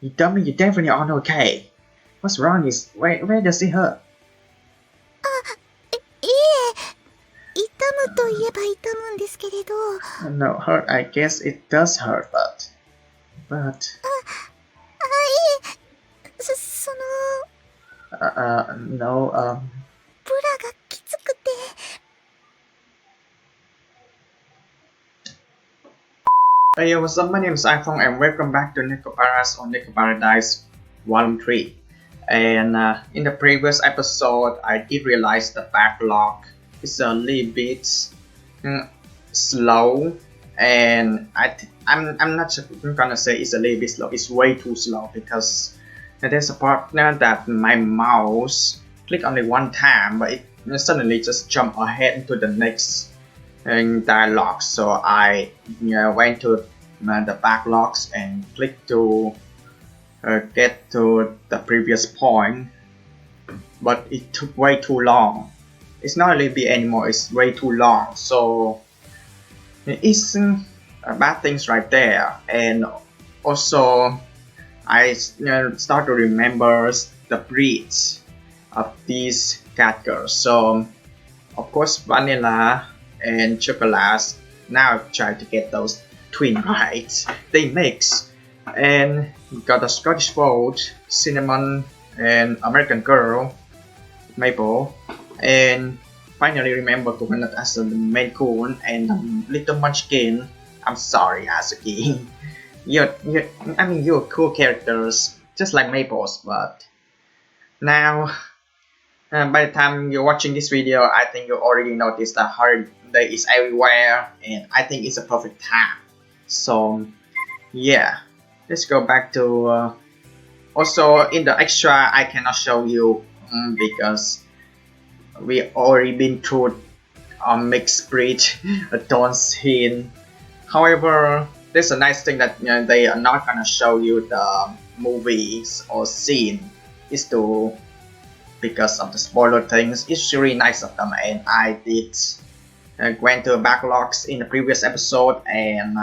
You tell me you definitely aren't okay. What's wrong is where does it hurt? いえ、痛むといえば痛むんですけれど。No, hurt. I guess it does hurt, but. その、No. ブラがきつくて。Hey, what's up? My name is iPhong, and welcome back to NEKOPARA's on NEKOPARADISE Volume 3. And in the previous episode, I did realize the backlog is a little bit slow, and I'm not gonna say it's a little bit slow. It's way too slow because there's a part that my mouse click only one time, but it suddenly just jump ahead into the next dialogue. So I went to the backlogs and click to get to the previous point, but it took way too long. It's not a little bit anymore, it's way too long. So it's bad things right there. And also I start to remember the breeds of these cat girls. So of course vanilla and chocolate. Now I try to get those twin right. They mix, and got a Scottish Fold, Cinnamon, and American Girl, Maple, and finally remember Coconut as the main coon and Little Munchkin. I'm sorry, Azuki. You're cool characters, just like Maples, but now by the time you're watching this video, I think you already noticed that holiday is everywhere, and I think it's a perfect time. So yeah, let's go back to also in the extra I cannot show you because we already been through a mixed breed don't scene. However, there's a nice thing that they are not gonna show you the movies or scene is to because of the spoiler things. It's really nice of them, and I did went to backlogs in the previous episode, and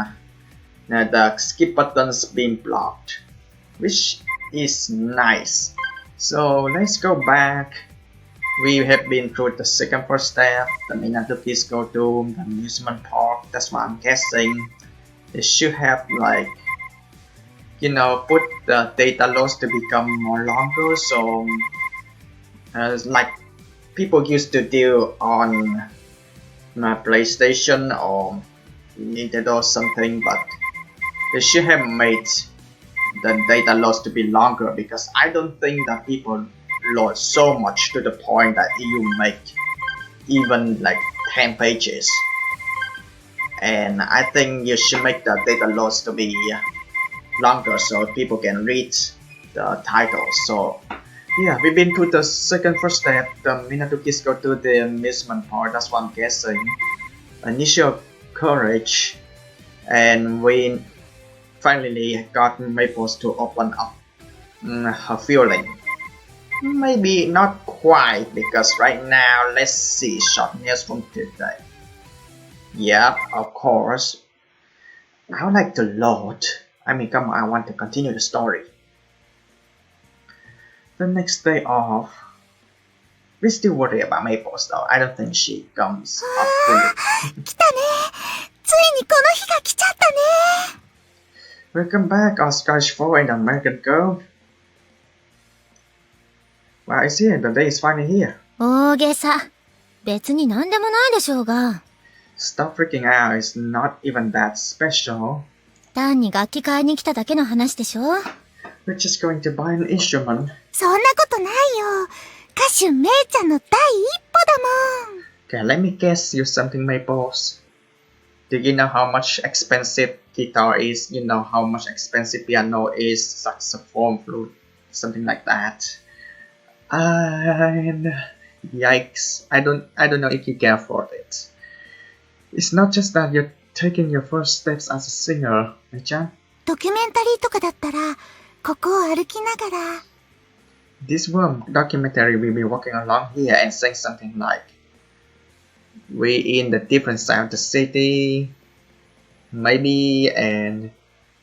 the skip buttons being blocked, which is nice. So let's go back. We have been through the second first step, the Minato Disco Dome, the amusement park. That's what I'm guessing. They should have like put the data loss to become more longer, so like people used to do on my PlayStation or Nintendo or something, but they should have made the data loss to be longer because I don't think that people load so much to the point that you make even like 10 pages. And I think you should make the data loss to be longer so people can read the title. So yeah, we've been to the second first step. The Minato kids go to the amusement park. That's what I'm guessing. Initial courage, and we finally got Maples to open up her feeling. Maybe not quite, because right now, let's see short news from today. Yep, of course. I would like to load. I mean, come on, I want to continue the story. The next day off, we still worry about Maples though. I don't think she comes up fully. 来たね。ついにこの日が来ちゃったね。Welcome back, our Scottish Fold and American Girl. Well, it's here. The day is finally here. 大げさ。別に何でもないでしょうが。Stop freaking out. It's not even that special. 単に楽器買いに来ただけの話でしょ。We're just going to buy an instrument. そんなことないよ。歌手めいちゃんの第一歩だもん。Okay, let me guess you something, Maples. Do you know how much expensive guitar is? You know how much expensive piano is, saxophone, flute, something like that. And yikes, I don't know if you can afford it. It's not just that you're taking your first steps as a singer, Mei-chan. ドキュメンタリーとかだったら、ここを歩きながら。This one documentary will be walking along here and saying something like, we in the different side of the city, maybe, and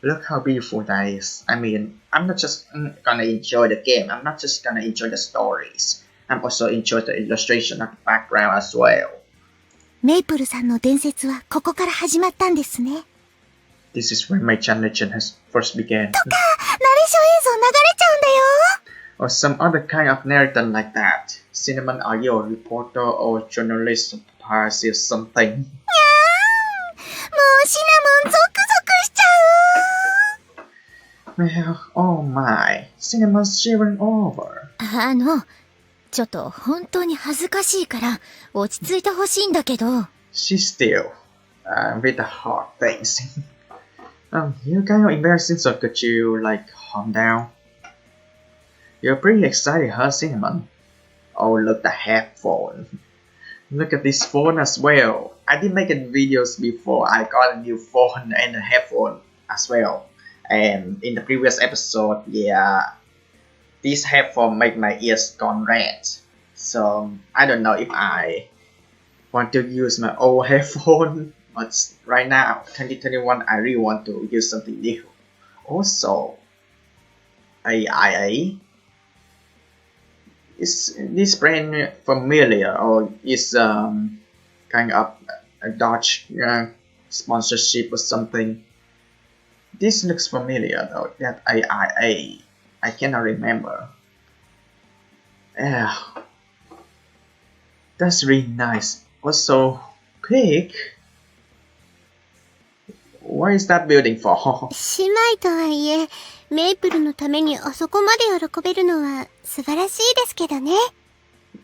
Look how beautiful that is. I mean, I'm not just gonna enjoy the game. I'm not just gonna enjoy the stories. I'm also enjoy the illustration of the background as well. メイプルさんの伝説はここから始まったんですね。This is where my legend has first began. とか、ナレーション映像流れちゃうんだよ。Or some other kind of narrator like that. Cinnamon, are you a reporter or journalist or paparazzi or something? もうシナモンゾクゾクしちゃう。Well, oh my. Cinnamon's shivering over. ちょっと本当に恥ずかしいから落ち着いてほしいんだけど。She's still with the hard things. You're kind of embarrassing, so could you, like, calm down? You're pretty excited, huh, Cinnamon? Oh, look, the headphone. Look at this phone as well. I did make videos before. I got a new phone and a headphone as well. And in the previous episode, yeah, this headphone make my ears gone red. So I don't know if I want to use my old headphone, but right now, 2021, I really want to use something new. Also, is this brand familiar, or is kind of a Dutch sponsorship or something? This looks familiar though. That I cannot remember. Yeah, that's really nice. Also, pig. What is that building for? 姉妹とはいえ、メイプルのためにあそこまで喜べるのは素晴らしいですけどね。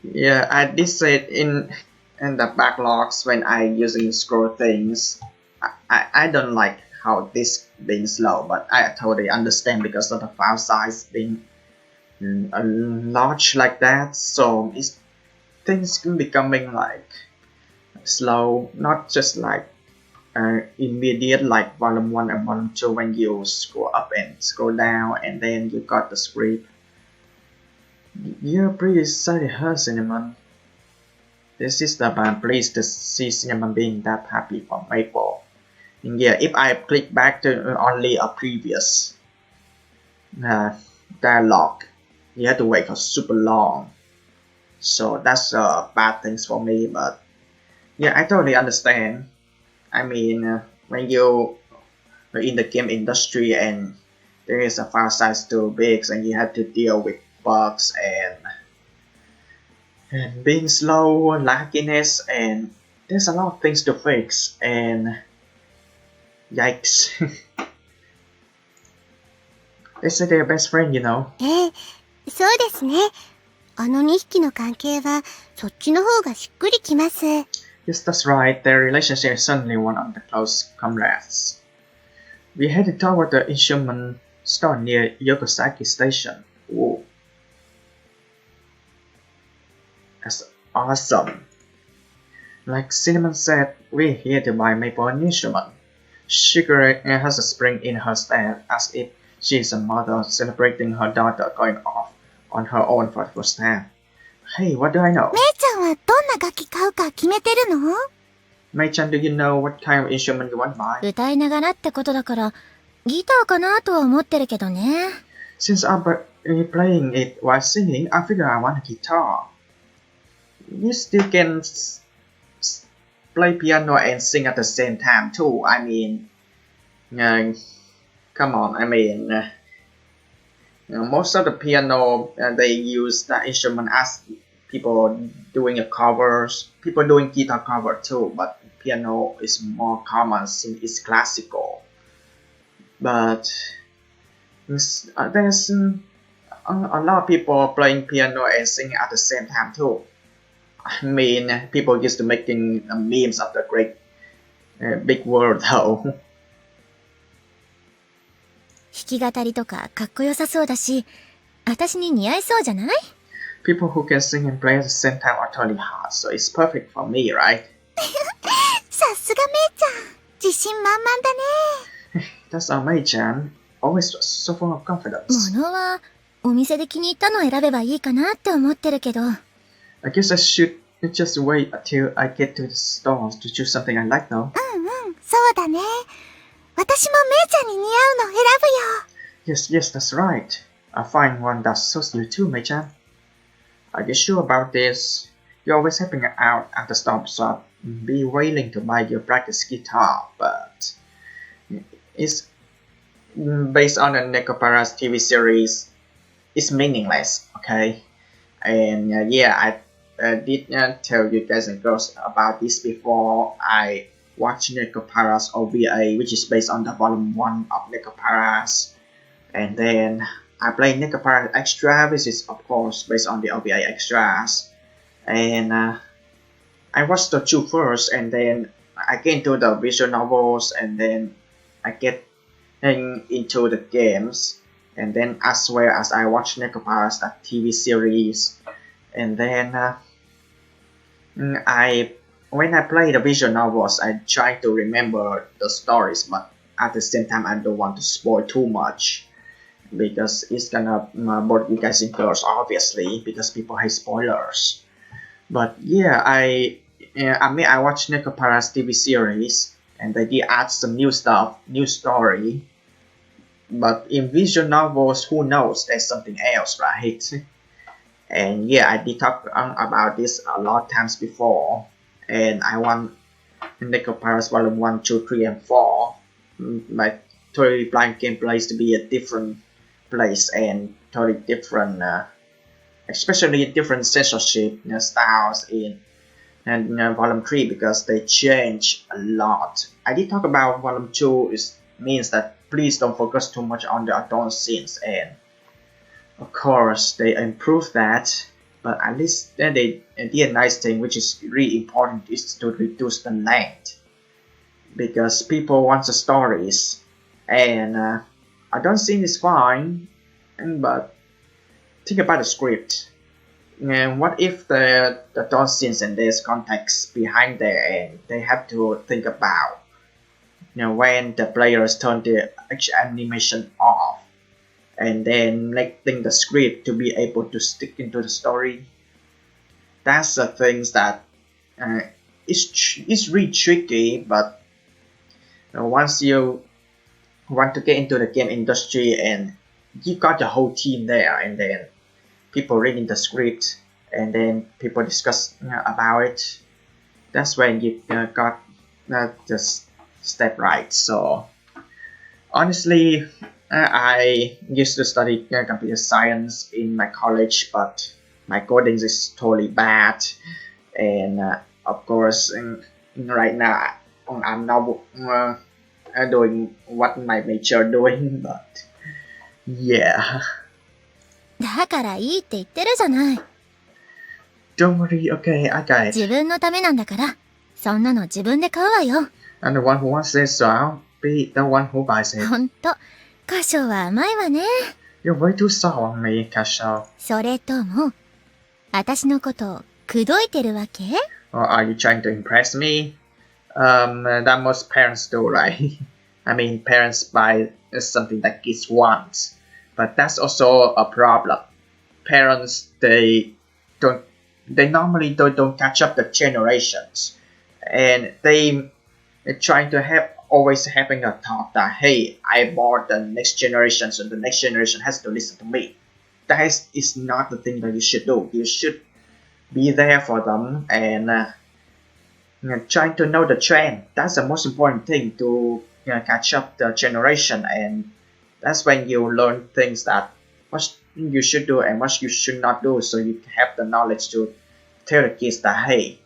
Yeah, I did say it in the backlogs when I using scroll things. I don't like how this being slow, but I totally understand because of the file size being large like that. So things becoming like slow, not just like immediate like volume 1 and volume 2 when you scroll up and scroll down and then you got the script. You're pretty excited, huh, Cinnamon? This is the I'm pleased to see Cinnamon being that happy for Maple. And yeah, if I click back to only a previous dialogue, you have to wait for super long. So that's bad things for me, but yeah, I totally understand. I mean, when you're in the game industry and there is a file size too big and you have to deal with bugs and being slow, lagginess, and there's a lot of things to fix, and yikes. They say they're best friend, you know. そうですね。あの2匹の関係はそっちの方がしっくりきます。Yes, that's right. Their relationship is certainly one of the close comrades. We headed toward the instrument store near Yokosuka Station. Ooh. That's awesome. Like Cinnamon said, we're here to buy maple instrument. Sugar has a spring in her step as if she's a mother celebrating her daughter going off on her own for the first time. Hey, what do I know? めいちゃんはどんな楽器買うか決めてるの？ Mei-chan, do you know what kind of instrument you want to buy? 歌いながらってことだからギターかなとは思ってるけどね。 Since I'm playing it while singing, I figure I want a guitar. You still can play piano and sing at the same time too. I mean, come on. I mean, most of the piano they use that instrument as people doing covers. People doing guitar cover too, but piano is more common since it's classical. But there's a lot of people playing piano and singing at the same time too. I mean, people used to making memes of the great big world though. 弾き語りとかかっこよさそうだし、私に似合いそうじゃない？ People who can sing and play at the same time are totally hot, so it's perfect for me, right? さすがめいちゃん。自信満々だね。That's our Mei-chan. Always so full of confidence. 物はお店で気に入ったのを選べばいいかなって思ってるけど。I guess I should just wait until I get to the store to choose something I like though. そうだね。私もメイちゃんに似合うの選ぶよ。 Yes, yes, that's right. I find one that suits you too, Mei-chan. Are you sure about this? You're always helping out at the stop shop. Be willing to buy your practice guitar, but it's based on the NEKOPARA's TV series. It's meaningless, okay? And yeah, I did tell you guys and girls about this before. I watched NEKOPARA's OVA, which is based on the volume 1 of NEKOPARA's. And then I played NEKOPARA Extra, which is of course based on the OVA extras. And I watched the two first, and then I get into the visual novels, and then I get into the games, and then as well as I watch NEKOPARA's TV series. And then when I play the visual novels, I try to remember the stories, but at the same time I don't want to spoil too much, because it's gonna bore you guys and girls, obviously, because people hate spoilers. But yeah, I watched NEKOPARA's TV series, and they did add some new stuff, new story. But in visual novels, who knows? There's something else, right? And yeah, I did talk about this a lot of times before. And I want NEKOPARA's Volume 1, 2, 3, and 4. My totally blind gameplays to be a different place and totally different, especially different censorship styles in Volume 3, because they change a lot. I did talk about Volume 2 means that please don't focus too much on the adult scenes, and of course they improve that, but at least then they did a nice thing, which is really important, is to reduce the length, because people want the stories, and adult scene is fine, but think about the script. And what if the adult scenes and there's context behind there, and they have to think about when the players turn the animation off, and then letting the script to be able to stick into the story. That's the things that is really tricky, but once you want to get into the game industry and you got the whole team there, and then people reading the script, and then people discuss about it, that's when you got the step right. So honestly, I used to study computer science in my college, but my coding is totally bad, and of course right now I'm not doing what my major doing, but yeah. だからいいって言ってるじゃない。Don't worry, okay, I got it. 自分のためなんだから、そんなの自分で買うわよ。 I'm the one who wants it, so I'll be the one who buys it. ほんと、歌唱は甘いわね。 You're way too soft on me, Kasho. それとも、私のことを口説いてるわけ？ Or are you trying to impress me? That most parents do, right? I mean, parents buy something that kids want, but that's also a problem. Parents, they normally don't catch up the generations, and they trying to have always having a thought that, hey, I bought the next generation, so the next generation has to listen to me. That is not the thing that you should do. You should be there for them and trying to know the trend. That's the most important thing, to catch up the generation, and that's when you learn things that what you should do and what you should not do, so you have the knowledge to tell the kids that, hey,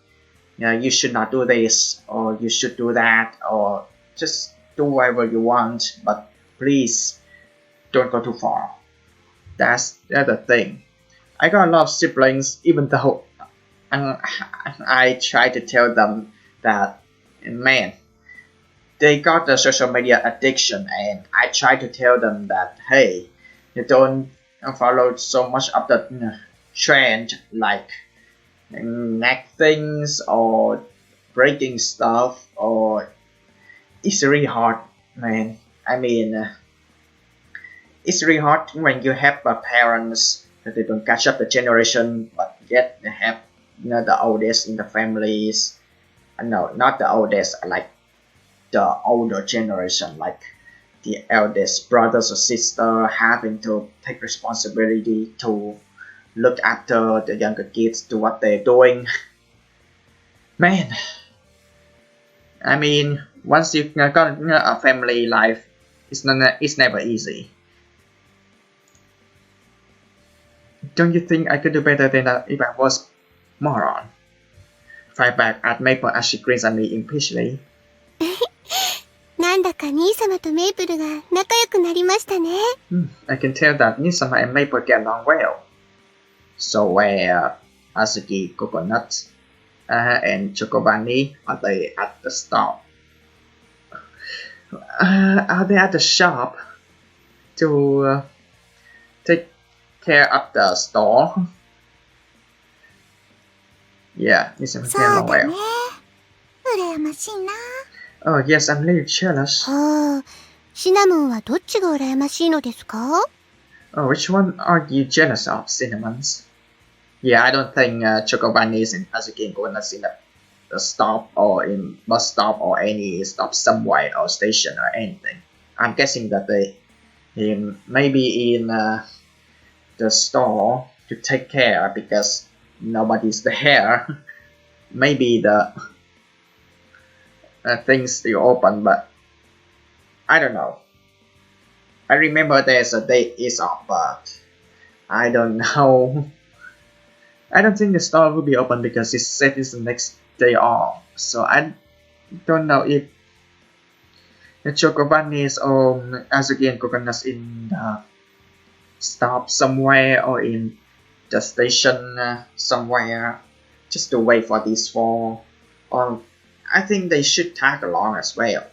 you should not do this, or you should do that, or just do whatever you want, but please don't go too far. That's the thing. I got a lot of siblings, even though I try to tell them that, man, they got the social media addiction, and I try to tell them that, hey, you don't follow so much of the trend, like neck things or breaking stuff, or it's really hard, man. I mean, it's really hard when you have parents that they don't catch up the generation, but yet they have the oldest in the families. No, not the oldest, like the older generation, like the eldest brothers or sister having to take responsibility to look after the younger kids, to what they're doing. Man, I mean, once you got a family life, it's never easy. Don't you think I could do better than that if I was moron? Fight back at Maple as she grins at me impatiently. なんだか兄様とメイプルが仲良くなりましたね。I can tell that Nisama and Maple get along well. So where Azuki, Coconut, and Chocobani, are they at the stop? Are they at the shop to take care of the store? Yeah, Nisama get along そうだ well. ね。羨ましいな。Oh yes, I'm really jealous. はあ、シナモンはどっちが羨ましいのですか？ Oh, which one are you jealous of, Cinnamons? Yeah, I don't think Chocobunnies and Azuki and Coconuts in the stop or in bus stop or any stop somewhere or station or anything. I'm guessing that they maybe in the store to take care because nobody's there. Maybe the things still open, but I don't know. I remember there's a date is off, but I don't know. I don't think the store will be open because it said it's the next day off. So I don't know if the Chocobunnies or Azuki and Coconuts in the stop somewhere or in the station somewhere just to wait for these four. Or I think they should tag along as well.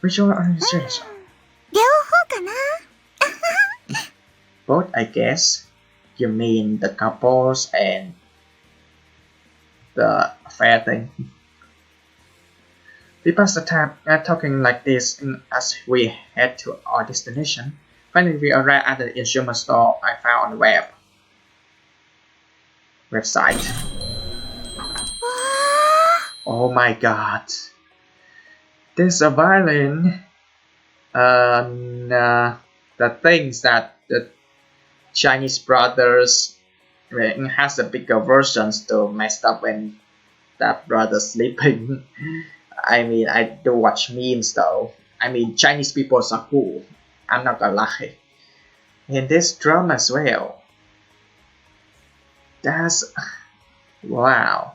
Which one are you serious? 両方かな。 Both, I guess. You mean the couples and the affair thing? We passed the time talking like this as we head to our destination. Finally, we arrived at the instrument store I found on the website. Oh my god. There's a violin. The things that the Chinese brothers has the bigger versions to mess up when that brother's sleeping. I mean, I do watch memes though. I mean, Chinese people are cool. I'm not gonna lie. And this drum as well. That's... wow.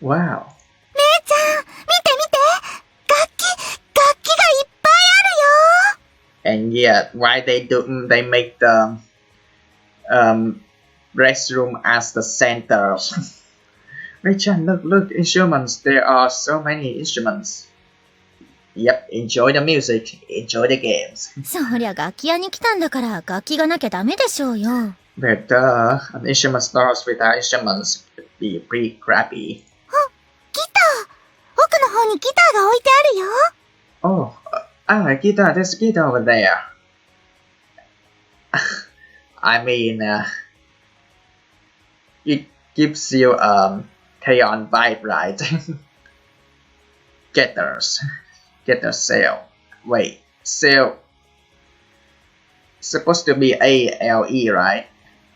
Wow. 姉ちゃん、見て見て。楽器がいっぱいあるよ。 And yet, why they make the restroom as the center? Richard, look, instruments. There are so many instruments. Yep, enjoy the music, enjoy the games. そりゃ楽器屋に来たんだから楽器がなきゃダメでしょうよ。But an instrument stores without instruments would be pretty crappy. ギター。奥の方にギターが置いてあるよ。Oh, guitar. There's a guitar over there. I mean, it gives you K-on vibe, right? Getter sale. Wait, sale. Supposed to be A-L-E, right?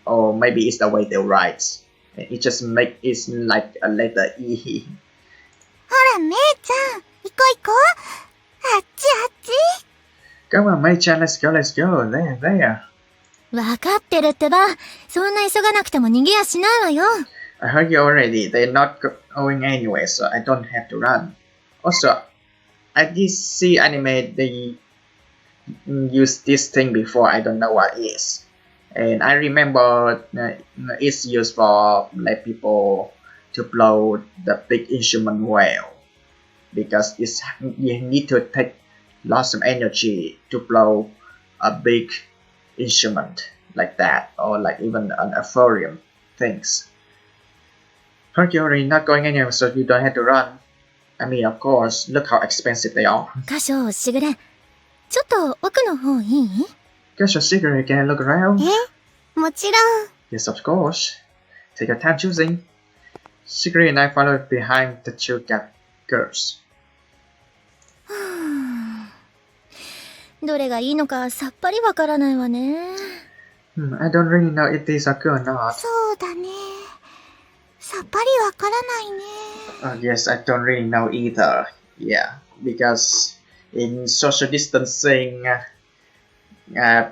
Or maybe it's the way they write. It just make it like a letter E. ほら、姉ちゃん。行こう行こう。あっちあっち。 Come on, Mei-chan, let's go. There. わかってるってば。そんな急がなくても逃げやしないわよ。I heard you already. They're not going anywhere, so I don't have to run. Also, I did see anime they use this thing before. I don't know what it is. And I remember it's used for like people to blow the big instrument well. Because you need to take lots of energy to blow a big instrument like that. Or like even an aquarium things. Heard you're already not going anywhere, so you don't have to run. I mean, of course, look how expensive they are. 箇所しぐれ。ちょっと奥の方いい？ Got your cigarette, can I look around? もちろん。 Yes, of course. Take your time choosing. Secret and I followed behind the two girls. どれがいいのかさっぱりわからないわね。I don't really know if these are good or not. そうだね。さっぱりわからないね。Yes, I don't really know either. Yeah, because in social distancing,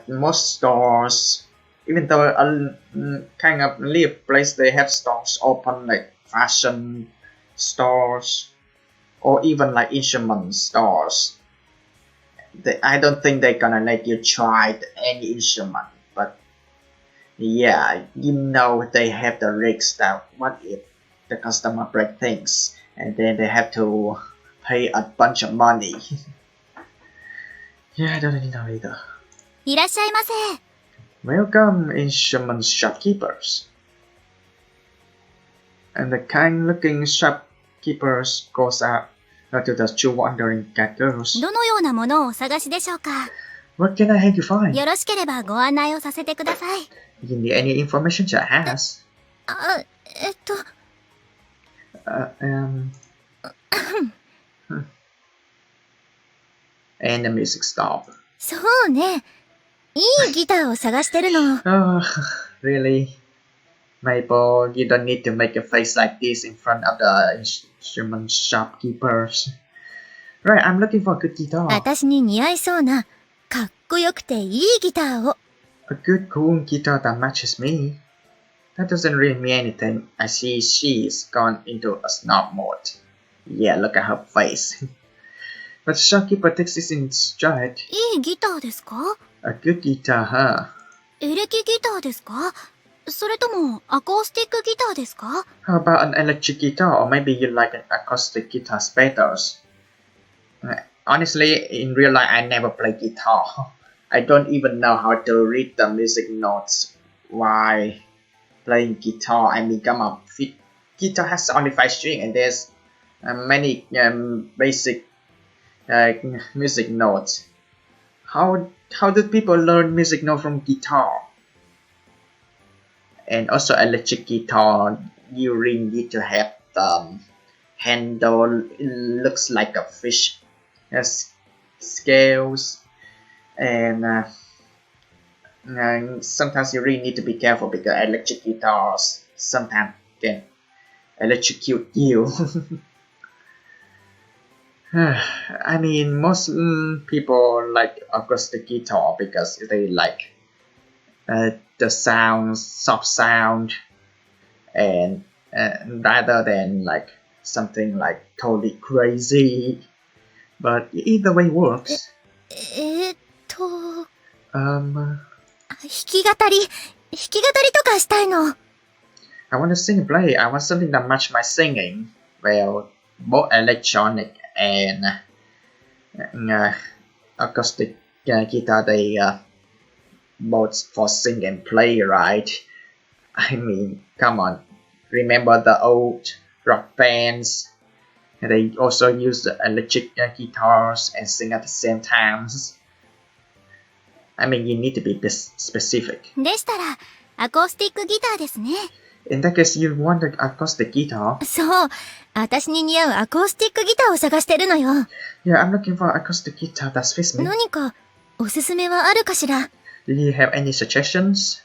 most stores, even though a kind of live place, they have stores open like fashion stores or even like instrument stores. I don't think they're gonna let you try any instrument, but yeah, you know they have the risk that what if the customer break things and then they have to pay a bunch of money. Yeah, I don't really know either. いらっしゃいませ。 Welcome, instrument shopkeepers. And the kind-looking shopkeepers goes out to the two wandering cat girls. どのようなものをお探しでしょうか。 What can I help you find? よろしければご案内をさせてください。 You need any information to ask? あ、And the music stopped. そうね。いいギターを探してるの。Oh, really? Maple, you don't need to make a face like this in front of the instrument shopkeepers. Right, I'm looking for a good guitar. 私に似合いそうな、かっこよくていいギターを。A good cool guitar that matches me. That doesn't really mean anything. I see she's gone into a snob mode. Yeah, look at her face. But the shopkeeper takes this in stride. いいギターですか？ A good guitar, huh? エレキギターですか？それともアコースティックギターですか？ How about an electric guitar, or maybe you like an acoustic guitar better? Honestly, in real life, I never play guitar. I don't even know how to read the music notes while playing guitar. I mean, come on, guitar has only 5 strings, and there's many basic music notes. How do people learn music notes from guitar? And also electric guitar, you really need to have the handle. It looks like a fish. Has scales, and sometimes you really need to be careful because electric guitars sometimes can electrocute you. I mean, most people like acoustic guitar because they like the sound, soft sound, and rather than like something like totally crazy. But either way works. 弾き語りとかしたいの。I want to sing and play. I want something that match my singing. Well, both electronic and acoustic guitar, they both for sing and play, right? I mean, come on. Remember the old rock bands? They also use the electric guitars and sing at the same times. I mean, you need to be specific. でしたら、アコースティックギターですね。In that case, you want an acoustic guitar? そう。私に似合うアコースティックギターを探してるのよ。Yeah, I'm looking for an acoustic guitar that fits me. 何かおすすめはあるかしら？ Do you have any suggestions?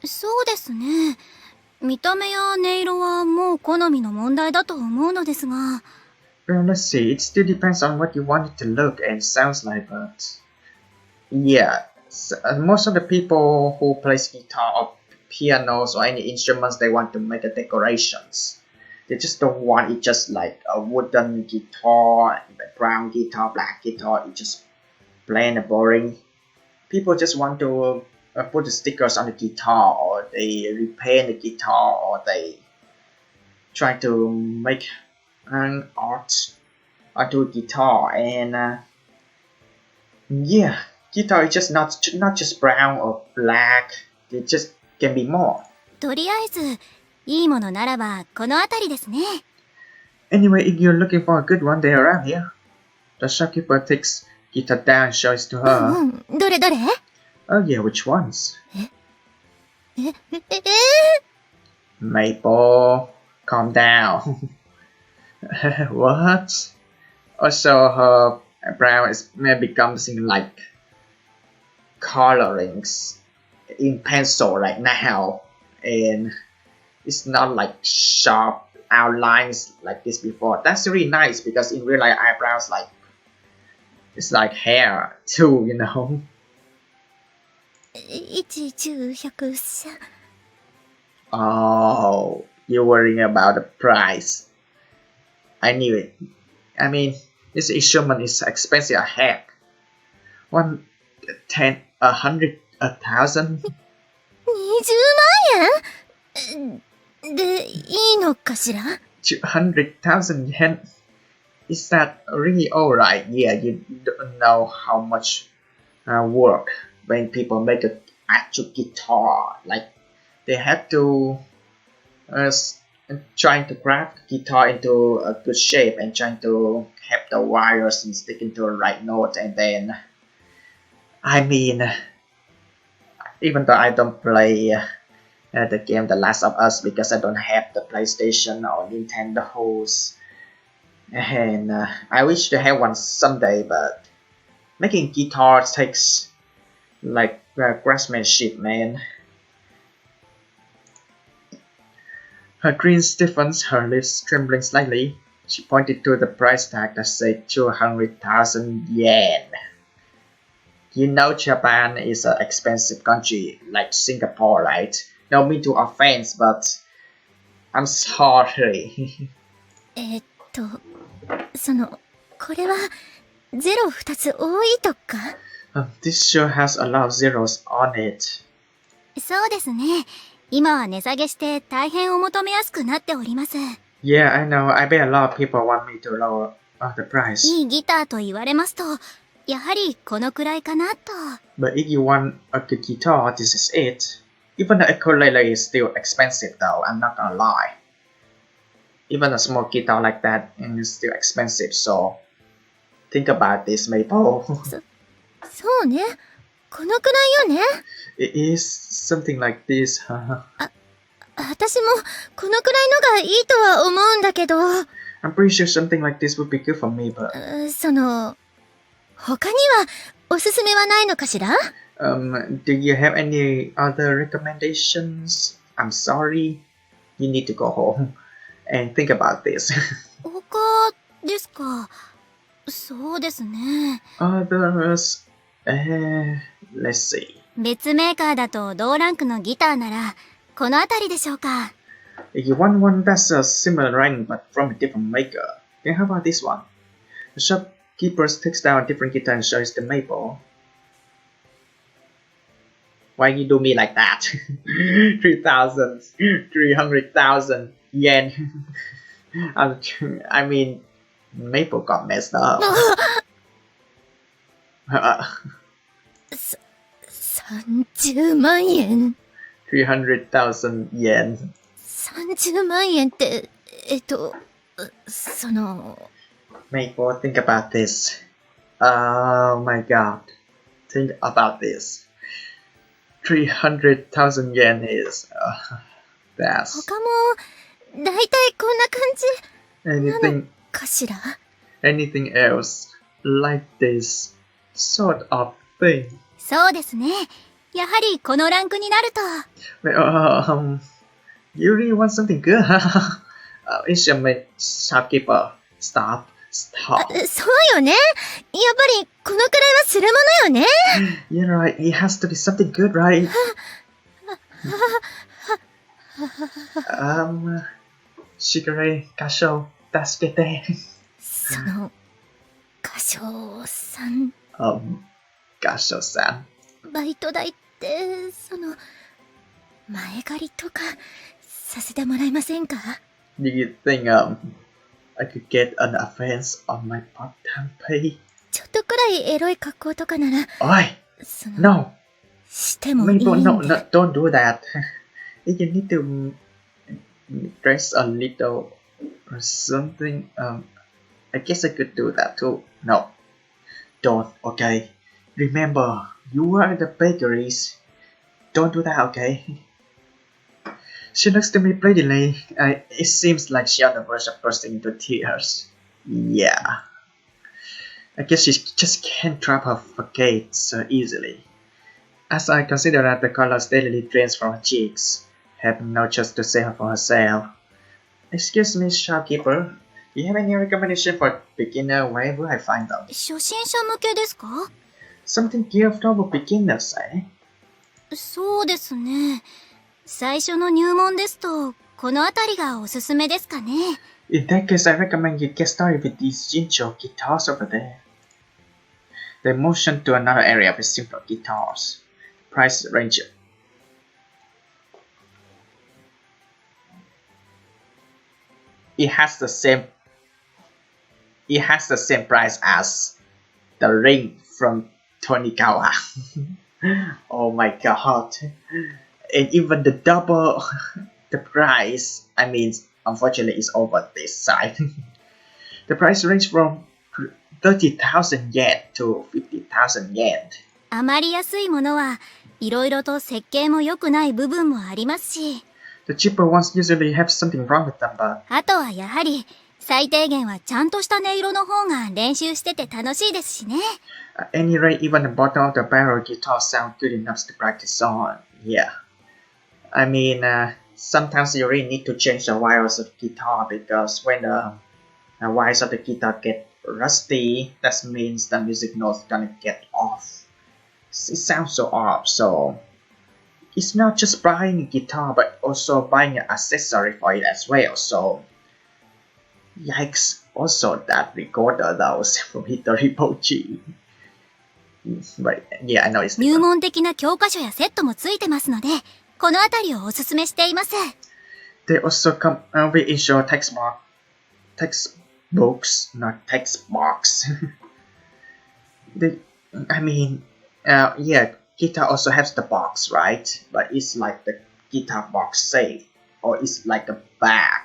そうですね。見た目や音色はもう好みの問題だと思うのですが。Well, let's see. It still depends on what you want it to look and sounds like, but yeah, most of the people who plays guitar or pianos or any instruments, they want to make the decorations. They just don't want it just like a wooden guitar, brown guitar, black guitar. It's just plain and boring. People just want to put the stickers on the guitar, or they repaint the guitar, or they try to make an art onto a guitar. And yeah, guitar is just not just brown or black. It just can be more. とりあえず、いいものならばこの辺りですね。Anyway, if you're looking for a good one, they're around here. The shopkeeper takes guitar down and shows it to her. どれどれ？ Oh yeah, which ones? え Maple. calm down. What? Also, her eyebrow may become something like colorings in pencil right now, and it's not like sharp outlines like this before. That's really nice because in real life eyebrows like it's like hair too, you know. 1、10、100、1000。Oh, you're worrying about the price. I knew it. I mean, this instrument is expensive as heck. 1, 10, 100, 1,000? 20万円でいいのかしら 200,000 yen? Is that really alright? Yeah, you don't know how much work when people make an actual guitar. Like, they have to trying to craft the guitar into a good shape and trying to have the wires and stick into the right note, and then I mean, even though I don't play the game The Last of Us because I don't have the PlayStation or Nintendo's, and I wish to have one someday, but making guitars takes like craftsmanship, man. Her grin stiffens, her lips trembling slightly. She pointed to the price tag that said 200,000 yen. You know Japan is an expensive country like Singapore, right? No mean to offense, but I'm sorry. これはゼロ2つ多いとか This show has a lot of zeros on it. そうですね。今は値下げして大変お求めやすくなっております。Yeah, I know. I bet a lot of people want me to lower the price. いいギターと言われますと、やはりこのくらいかなと。But if you want a good guitar, this is it. Even the ukulele is still expensive though, I'm not gonna lie. Even a small guitar like that is still expensive, so think about this, Maple. そうね。このくらいよね。It is something like this, huh? 私もこのくらいのがいいとは思うんだけど。I'm pretty sure something like this would be good for me, but... 他にはおすすめはないのかしら Do you have any other recommendations? I'm sorry. You need to go home and think about this. 他ですか。そうですね。Others... let's see. 別メーカーだと同ランクのギターなら、この辺りでしょうか。If you want one that's a similar rank but from a different maker, then how about this one? The shopkeeper takes down a different guitar and shows the Maple. Why you do me like that? 3,000, 300,000 yen. I mean, Maple got messed up. 30万円 300,000 yen. 30万円ってMaple, think about this. Oh my god. Think about this. 300,000 yen is... that's... 他もだいたいこんな感じなの anything かしら anything else like this sort of thing. そうですね。やはりこのランクになると。You really want something good, huh? Instrument shopkeeper, stop. そうよね。やっぱりこのくらいはするものよね。You're right, it has to be something good, right? Shigure, Kasho, Tasukete. 歌唱さん Kasho-san. バイト代って前借りとかさせてもらえませんか Do you think I could get an advance on my part-time pay? ちょっとくらいエロい格好とかなら Oi! No! してもいいん Maple, だ no, don't do that. If you need to dress a little or something, I guess I could do that too. No, don't, okay? Remember, you are at the bakeries. Don't do that, okay? She looks to me prettily. It seems like she's on the verge of bursting into tears. Yeah. I guess she just can't trap her facade so easily. As I consider that the color steadily drains from her cheeks, having no choice to save her for herself. Excuse me, shopkeeper. Do you have any recommendation for beginner? Where will I find them? 初心者向けですか？ Something geared toward beginners, eh? そうですね。最初の入門ですと、この辺りがおすすめですかね。In that case, I recommend you get started with these Jincho guitars over there. They motion to another area with simpler guitars. Price range. It has the same price as the ring from Tonikawa. Oh my god. And even the double the price, I mean, unfortunately it's over this side. The price range from 30,000 yen to 50,000 yen. あまり安いものはいろいろと設計も良くない部分もありますし、 The cheaper ones usually have something wrong with them, but あとはやはり最低限はちゃんとした音色の方が練習してて楽しいですしね。 at any rate, even the bottom of the barrel guitar sound good enough to practice on. Yeah. I mean, sometimes you really need to change the wires of the guitar because when the wires of the guitar get rusty, that means the music note's gonna get off. It sounds so off, so it's not just buying a guitar but also buying an accessory for it as well, so yikes. Also that recorder those from Hitori Pochi. But yeah, I know it's 入 different. 門的な教科書やセットもついてますので、この辺りをおすすめしています。 They also come with issue textbooks, not textbooks. Yeah, guitar also has the box, right? But it's like the guitar box safe, or it's like a bag.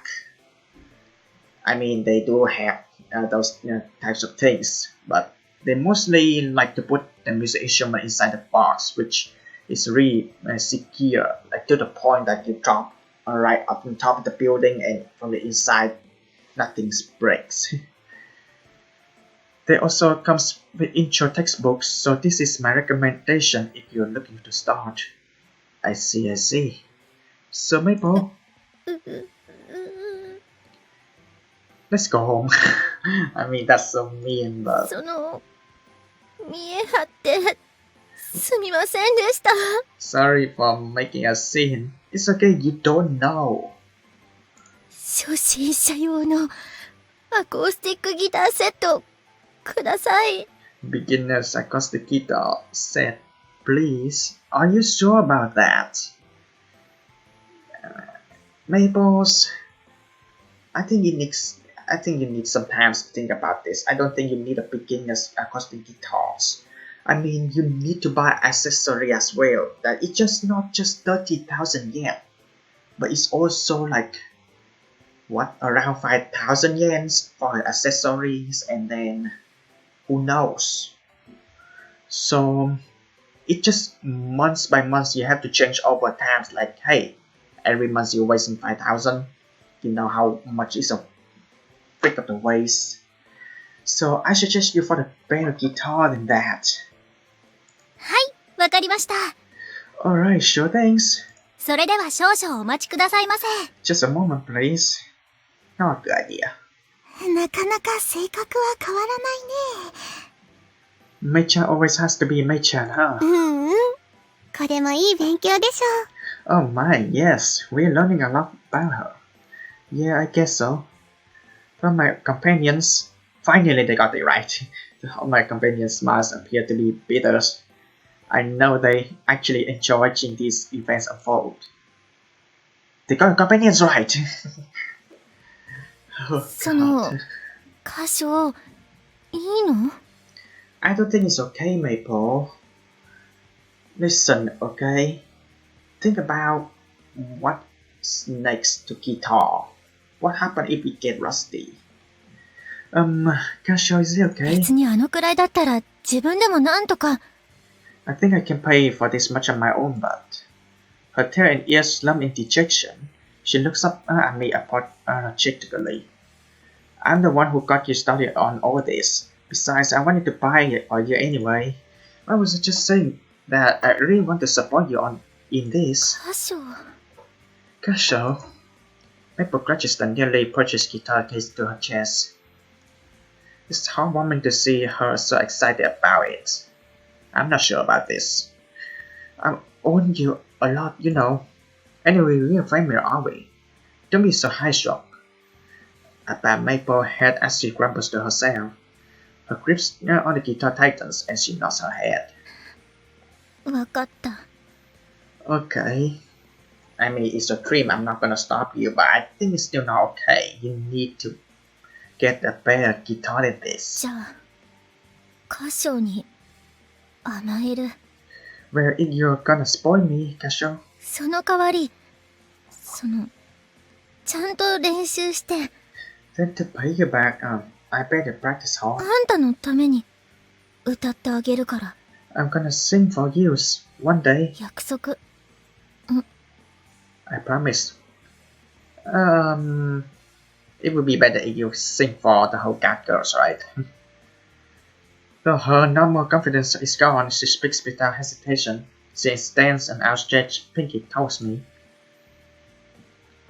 I mean, they do have those types of things, but they mostly like to put the music instrument inside the box, which is really secure, like to the point that you drop right up on top of the building and from the inside nothing breaks. They also comes with intro textbooks, so this is my recommendation if you're looking to start. I see. So Maple, let's go home. I mean, that's so mean, but その、見え張ってすみませんでした。 sorry for making a scene. It's okay, you don't know. 初心者用のアコースティックギターセットください。 Beginner's acoustic guitar set, please. Are you sure about that? Maples, I think you need some time to think about this. I don't think you need a beginner's acoustic guitars. I mean, you need to buy accessory as well. That it's just not just 30,000 yen, but it's also like around 5,000 yen for accessories, and then who knows. So it just months by months you have to change over times. Like, hey, every month you're wasting 5,000. You know how much is a freak of the waste. So I suggest you for a better guitar than that. はい、わかりました。 Alright, sure things. それでは少々お待ちくださいませ。 Just a moment, please. Not a good idea. なかなか性格は変わらないね。 Mei-chan always has to be Mei-chan, huh? これもいい勉強でしょ。 Oh my, yes. We're learning a lot about her. Yeah, I guess so. From my companions, finally they got it right. All my companions' smiles appear to be bitter. I know they actually enjoy watching these events unfold. They got companions right. Oh, その God. 歌唱いいの？ I don't think it's okay, Maple. Listen, okay? Think about what's next to guitar. What happens if it get rusty? Kasho, is it okay? 別にあのくらいだったら自分でもなんとか。 I think I can pay for this much on my own, but her tail and ears slump in dejection. She looks up at me apologetically. I'm the one who got you started on all this. Besides, I wanted to buy it for you anyway. I was just saying that I really want to support you in this. 箇所 Kasho. Maple clutches the newly purchased guitar case to her chest. It's heartwarming to see her so excited about it. I'm not sure about this. I own you a lot, you know. Anyway, we're familiar, aren't we? Don't be so high-strung. A bad Maple head as she grumbles to herself. Her grip on the guitar tightens and she nods her head. わかった Okay. I mean, it's a dream. I'm not gonna stop you, but I think it's still not okay. You need to get a better guitar than this. じゃあ箇所に甘える Well, if you're gonna spoil me, Kasho. その代わりちゃんと練習して Then to pay you back, I better practice あ hard. んたのために歌ってあげるから I'm gonna sing for you one day. 約束 I promise. It would be better if you sing for the whole cat girls, right? Though her normal confidence is gone, she speaks without hesitation. She extends an outstretched pinky towards me.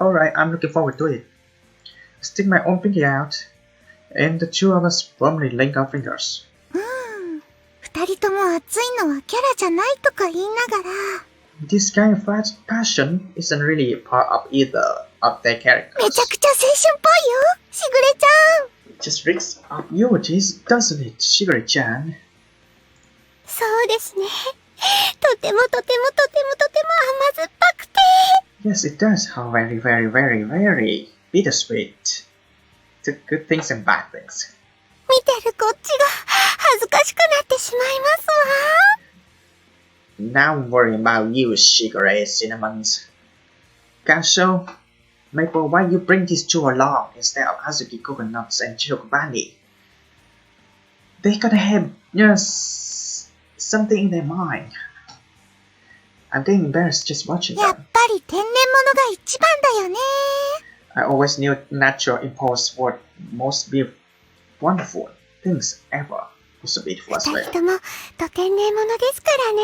Alright, I'm looking forward to it. I stick my own pinky out, and the two of us firmly link our fingers. 二人とも熱いのはキャラじゃないとか言いながら、 This kind of passion isn't really part of either of their めちゃ characters. くちゃ青春っぽいよ、しぐれちゃん。 It just reeks of eulogies, doesn't it, Shigure-chan? そうですね。とてもとてもとてもとても甘酸っぱくて。 Yes, it does. How very, very, very, very bittersweet. To good things and bad things. 見てるこっちが恥ずかしくなってしまいますわ。 Now I'm worrying about you, Shigure Cinnamons. Kasho, Maple, why you bring these two along instead of Hazuki Coconuts and Chokubani? They gotta have something in their mind. I'm getting embarrassed just watching やっ them. ぱり天然物が一番だよね。 I always knew natural impulse were most wonderful things ever. Was so beautiful as 二 well. 人ともと天然物ですからね。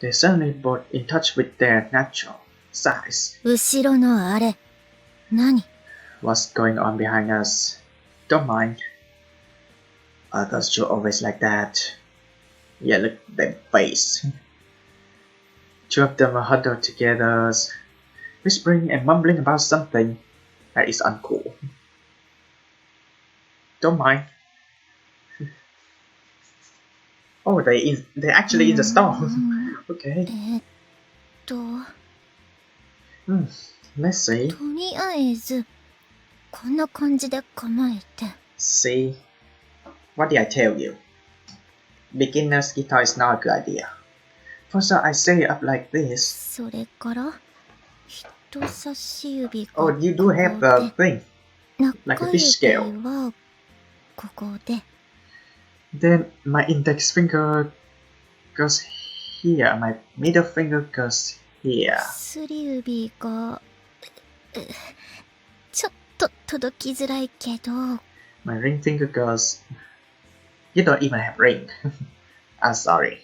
They're certainly both in touch with their natural size. 後ろのあれ何 What's going on behind us? Don't mind. Others are always like that. Yeah, look at their face. Two of them are huddled together, whispering and mumbling about something that is uncool. Don't mind. Oh, they're actually in the store. Okay. let's see. とりあえずこんな感じで構えて See? What did I tell you? Beginner's guitar is not a good idea. First I set it up like this. それから人差し指が Oh, you do have the thing. like a 中 fish 指 scale. はここで Then my index finger goes here. My middle finger goes here. 薬指がちょっと届きづらいけど My ring finger goes... You don't even have ring. I'm sorry.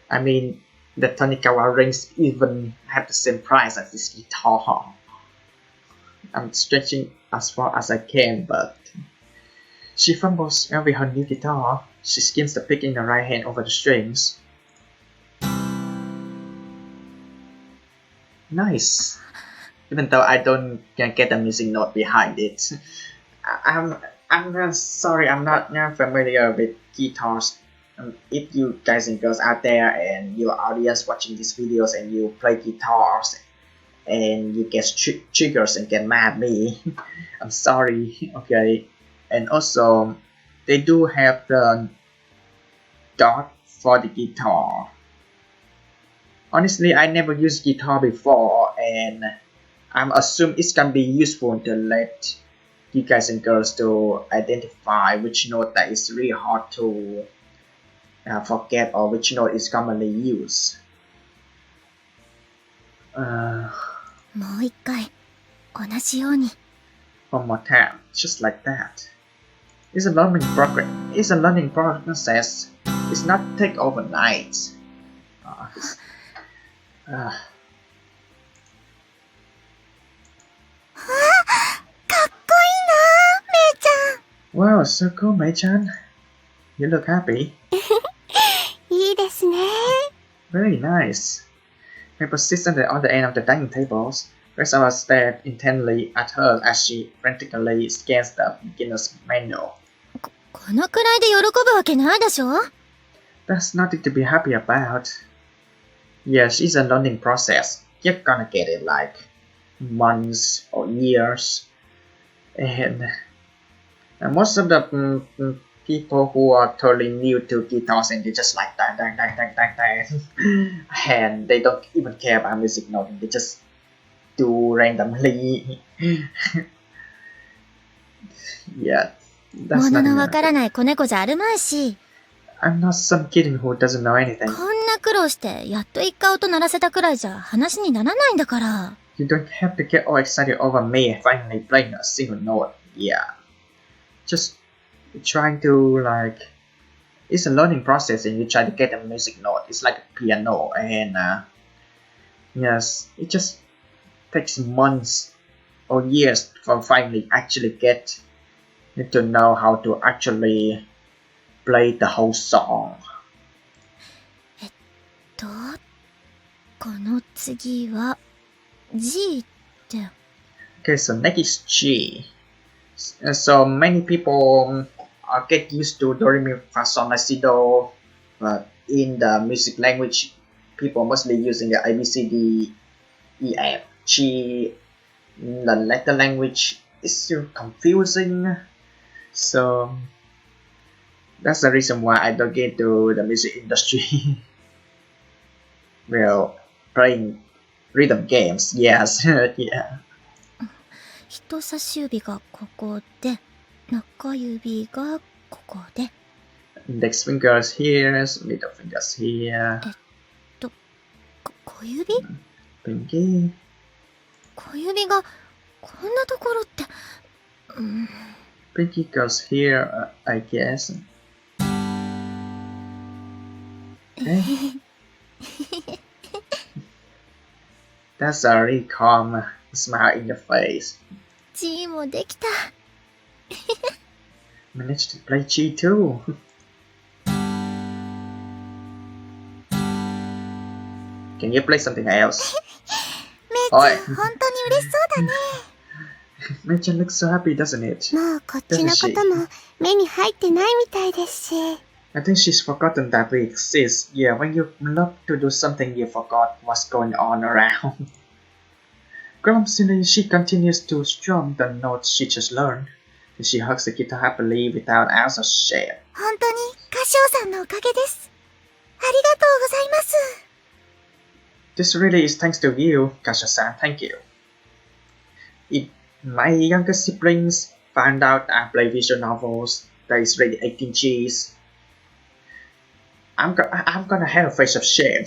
I mean, the Tonikawa rings even have the same price as this guitar. I'm stretching as far as I can, but... She fumbles with her new guitar. She skims the pick in her right hand over the strings. Nice. Even though I don't get the music note behind it. I'm sorry, I'm not familiar with guitars. If you guys and girls out there and your audience watching these videos and you play guitars and you get triggers and get mad at me, I'm sorry, okay. And also, they do have the dot for the guitar. Honestly, I never used guitar before, and I'm assuming it's gonna be useful to let you guys and girls to identify which note that is really hard to forget or which note is commonly used. もう一回、同じように。 One more time, just like that. It's a learning progress. It's a learning process. It's not take overnight. Uh, uh, かっこいいな、めいちゃん。 wow, so cool, Mei-chan. You look happy. いいですね。 Very nice. People sit on the end of the dining tables. Rest of us stared intently at her as she frantically scans the beginner's manual. このくらいで喜ぶわけないでしょ。 That's nothing to be happy about. Yes, it's a learning process. You're gonna get it like months or years. And most of the people who are totally new to guitars and they just like dang, dang, dang, dang, dang, dang. And they don't even care about music noting. They just do randomly. Yeah, も that's の not のわからない子猫じゃあるまいし。 I'm not some kid who doesn't know anything. こんな苦労してやっと一回音鳴らせたくらいじゃ話にならないんだから。 You don't have to get all excited over me finally playing a single note. Yeah. Just trying to like it's a learning process and you try to get a music note. It's like a piano and yes, it just takes months or years for finally actually get to know how to actually play the whole song. この次は G って。 Okay, so next is G. So many people get used to do re mi fa sol la si do, but in the music language, people mostly using the A B C D E F G. The letter language is still confusing, so that's the reason why I don't get into the music industry. Well, playing rhythm games, yes, yeah. 人差し指がここで、中指がここで。 Index fingers here, middle fingers here. 小指？ Pinky. 小指がこんなところって。Pinky goes here, I guess. Okay. That's a really calm smile in your face. G もできた。 Managed to play G too. Can you play something else? めいちゃん、本当に嬉しそうだね。 Mei-chan looks so happy, doesn't it? もうこっちのことも目に入ってないみたいですし。 I think she's forgotten that we exist. Yeah, when you love to do something, you forgot what's going on around. Clumsily, she continues to strum the notes she just learned. She hugs the guitar happily without ounce of shame. 本当に歌唱さんのおかげです。ありがとうございます。 This really is thanks to you, Kasha-san. Thank you. My younger siblings found out I play visual novels that is rated 18 Gs. I'm gonna have a face of shame.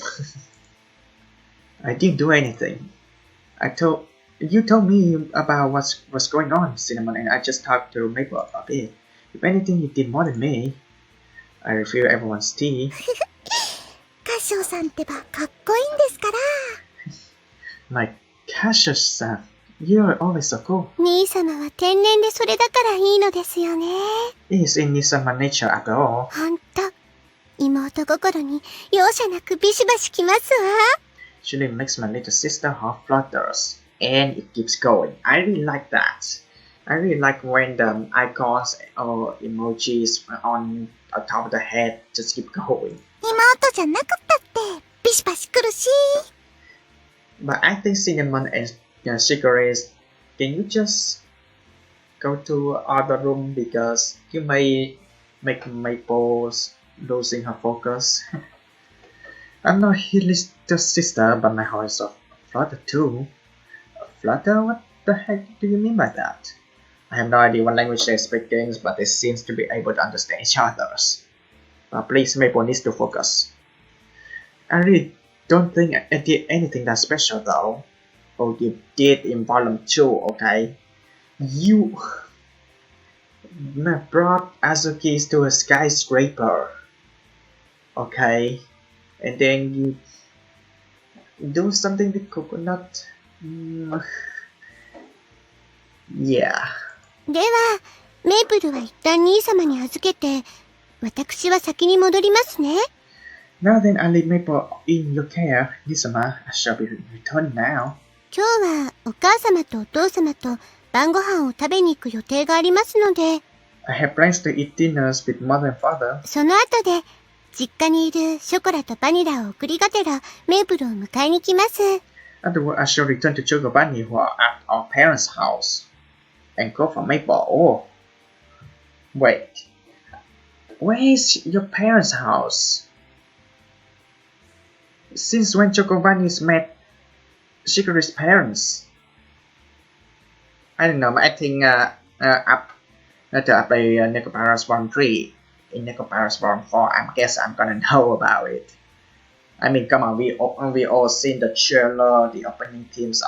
I didn't do anything. You told me about what's going on, Cinnamon, and I just talked to Maple a bit. If anything, you did more than me. I refill everyone's tea. 歌唱さんってばかっこいいんですから。 My Kasha-san, you're always so cool. 兄様は天然でそれだからいいのですよね。 It is in Nisama nature after all. ほんと、妹心に容赦なくビシバシきますわ。 She really makes my little sister heart flutters, and it keeps going. I really like that. I really like when the icons or emojis on top of the head just keep going. 妹じゃなくったってビシバシ来るし。 But I think Cinnamon and Chicories, can you just go to other room because you may make Maples losing her focus. I'm not his little sister, but my heart is a flutter too. A flutter? What the heck do you mean by that? I have no idea what language they're speaking, but they seem to be able to understand each other's. But please, Maple needs to focus. I really don't think I did anything that special though. or you did in volume 2, okay? You brought Azuki to a skyscraper, okay? And then you do something with coconut. Yeah. では、メイプルは一旦兄様に預けて、私は先に戻りますね。Now then, I leave Maple in your care, Nisama. I shall be returning now. 今日はお母様とお父様と晩ご飯を食べに行く予定がありますので、I have plans to eat dinners with mother and father. その後で実家にいるショコラとバニラを送りがてらメープルを迎えに来ます。Afterward, I shall return to Choco Bunny who are at our parents' house and go for Maple. Oh, wait. Where is your parents' house? Since when Choco Bunny's met Shikari's parents? I don't know. I think up by NEKOPARA's Volume 3. In NEKOPARA's Volume 4, I guess I'm gonna know about it. I mean, come on, we all seen the trailer, the opening themes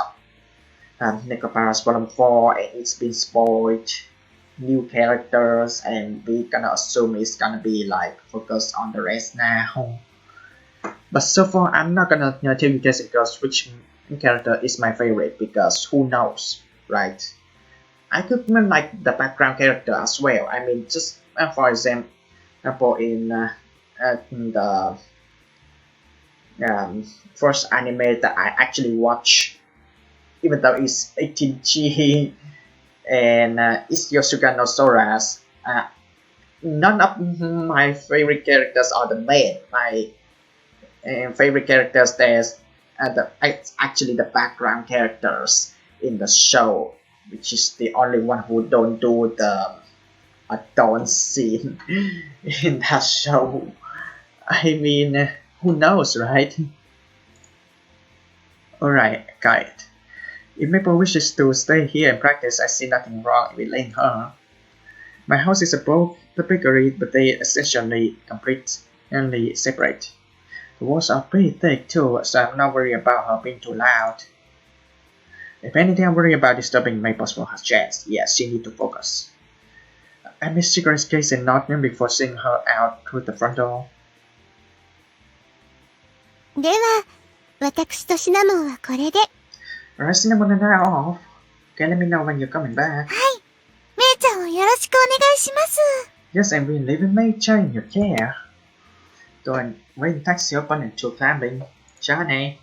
of NEKOPARA's Volume 4, and it's been spoiled. New characters, and we gonna assume it's gonna be like focused on the rest now. But so far, I'm not gonna tell you just because which character is my favorite, because who knows, right? I could like the background character as well. I mean, just for example, in the first anime that I actually watched, even though it's 18G and it's Yosuga no Sora's, none of my favorite characters are the main. My favorite characters there's actually the background characters in the show, which is the only one who don't do the adult scene in that show. I mean, who knows, right? Alright, got it. If Maple wishes to stay here and practice, I see nothing wrong with letting her. My house is above the bakery, but they essentially completely separate. The walls are pretty thick too, so I'm not worried about her being too loud. If anything, I'm worried about disturbing Maple's for her chance. Yes, she needs to focus. I missed Shikari's case and not them before seeing her out through the front door. では、私とシナモンはこれで。Alright, Cinnamon and I are off. Okay, let me know when you're coming back. はい。メイちゃんをよろしくお願いします。Yes, and we're leaving Mei-chan in your care. Going waiting taxi open until family. Johnny.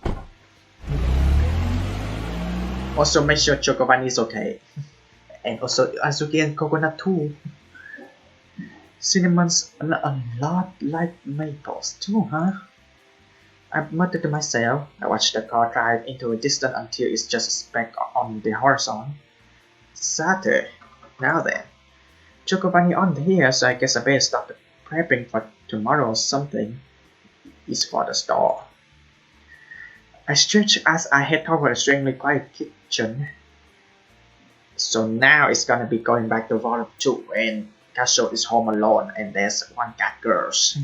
Also make sure Chocoban is okay. And also Azuki and Coconut too. Cinnamon's a lot like Maples too, huh? I muttered to myself. I watched the car drive into a distance until it's just a speck on the horizon. Saturday. Now then. Chocobunny on here, so I guess I better start prepping for tomorrow or something. It's for the store. I stretch as I head toward a extremely quiet kitchen. So now it's gonna be going back to Volume 2 and Castle is home alone and there's one cat girls.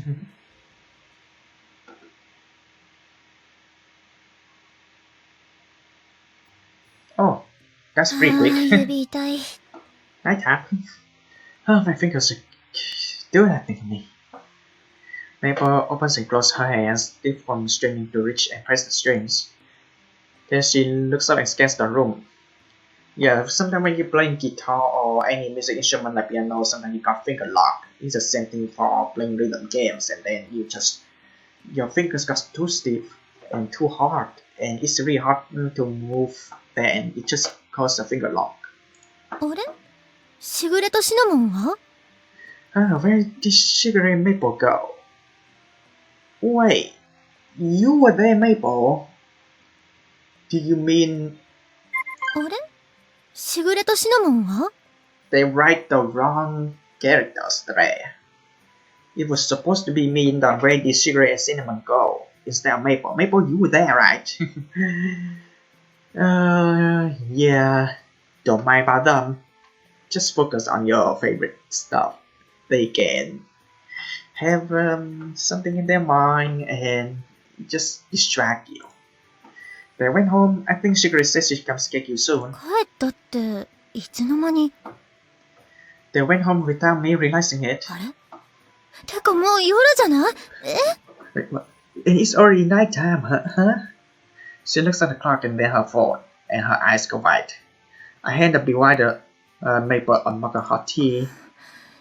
Oh, that's pretty quick. 指痛い。 Hi, Tap. Oh, my fingers are doing that thing to me. Maple opens and closes her hands, stiff from straining to reach and press the strings. Then she looks up and scans the room. Yeah, sometimes when you're playing guitar or any music instrument like piano, sometimes you got finger lock. It's the same thing for playing rhythm games, and then your fingers got too stiff and too hard, and it's really hard to move there, and it just causes a finger lock. あれしぐれとシナモンは Where did Sugar and Maple go? Wait, you were there, Maple? Do you mean あれしぐれとシナモンは they write the wrong characters there? It was supposed to be mean that where did Sugar and Cinnamon go? Instead of Maple. Maple, you were there, right? Yeah. Don't mind about them. Just focus on your favorite stuff. They can have something in their mind and just distract you. They went home. I think Shigure says she comes get you soon. 帰ったって、いつの間に。They went home without me realizing it. あれてかもう夜じゃない？ Wait, what? It's already nighttime, huh? She looks at the clock and then her phone, and her eyes go wide. I hand up behind the maple a mug of hot tea.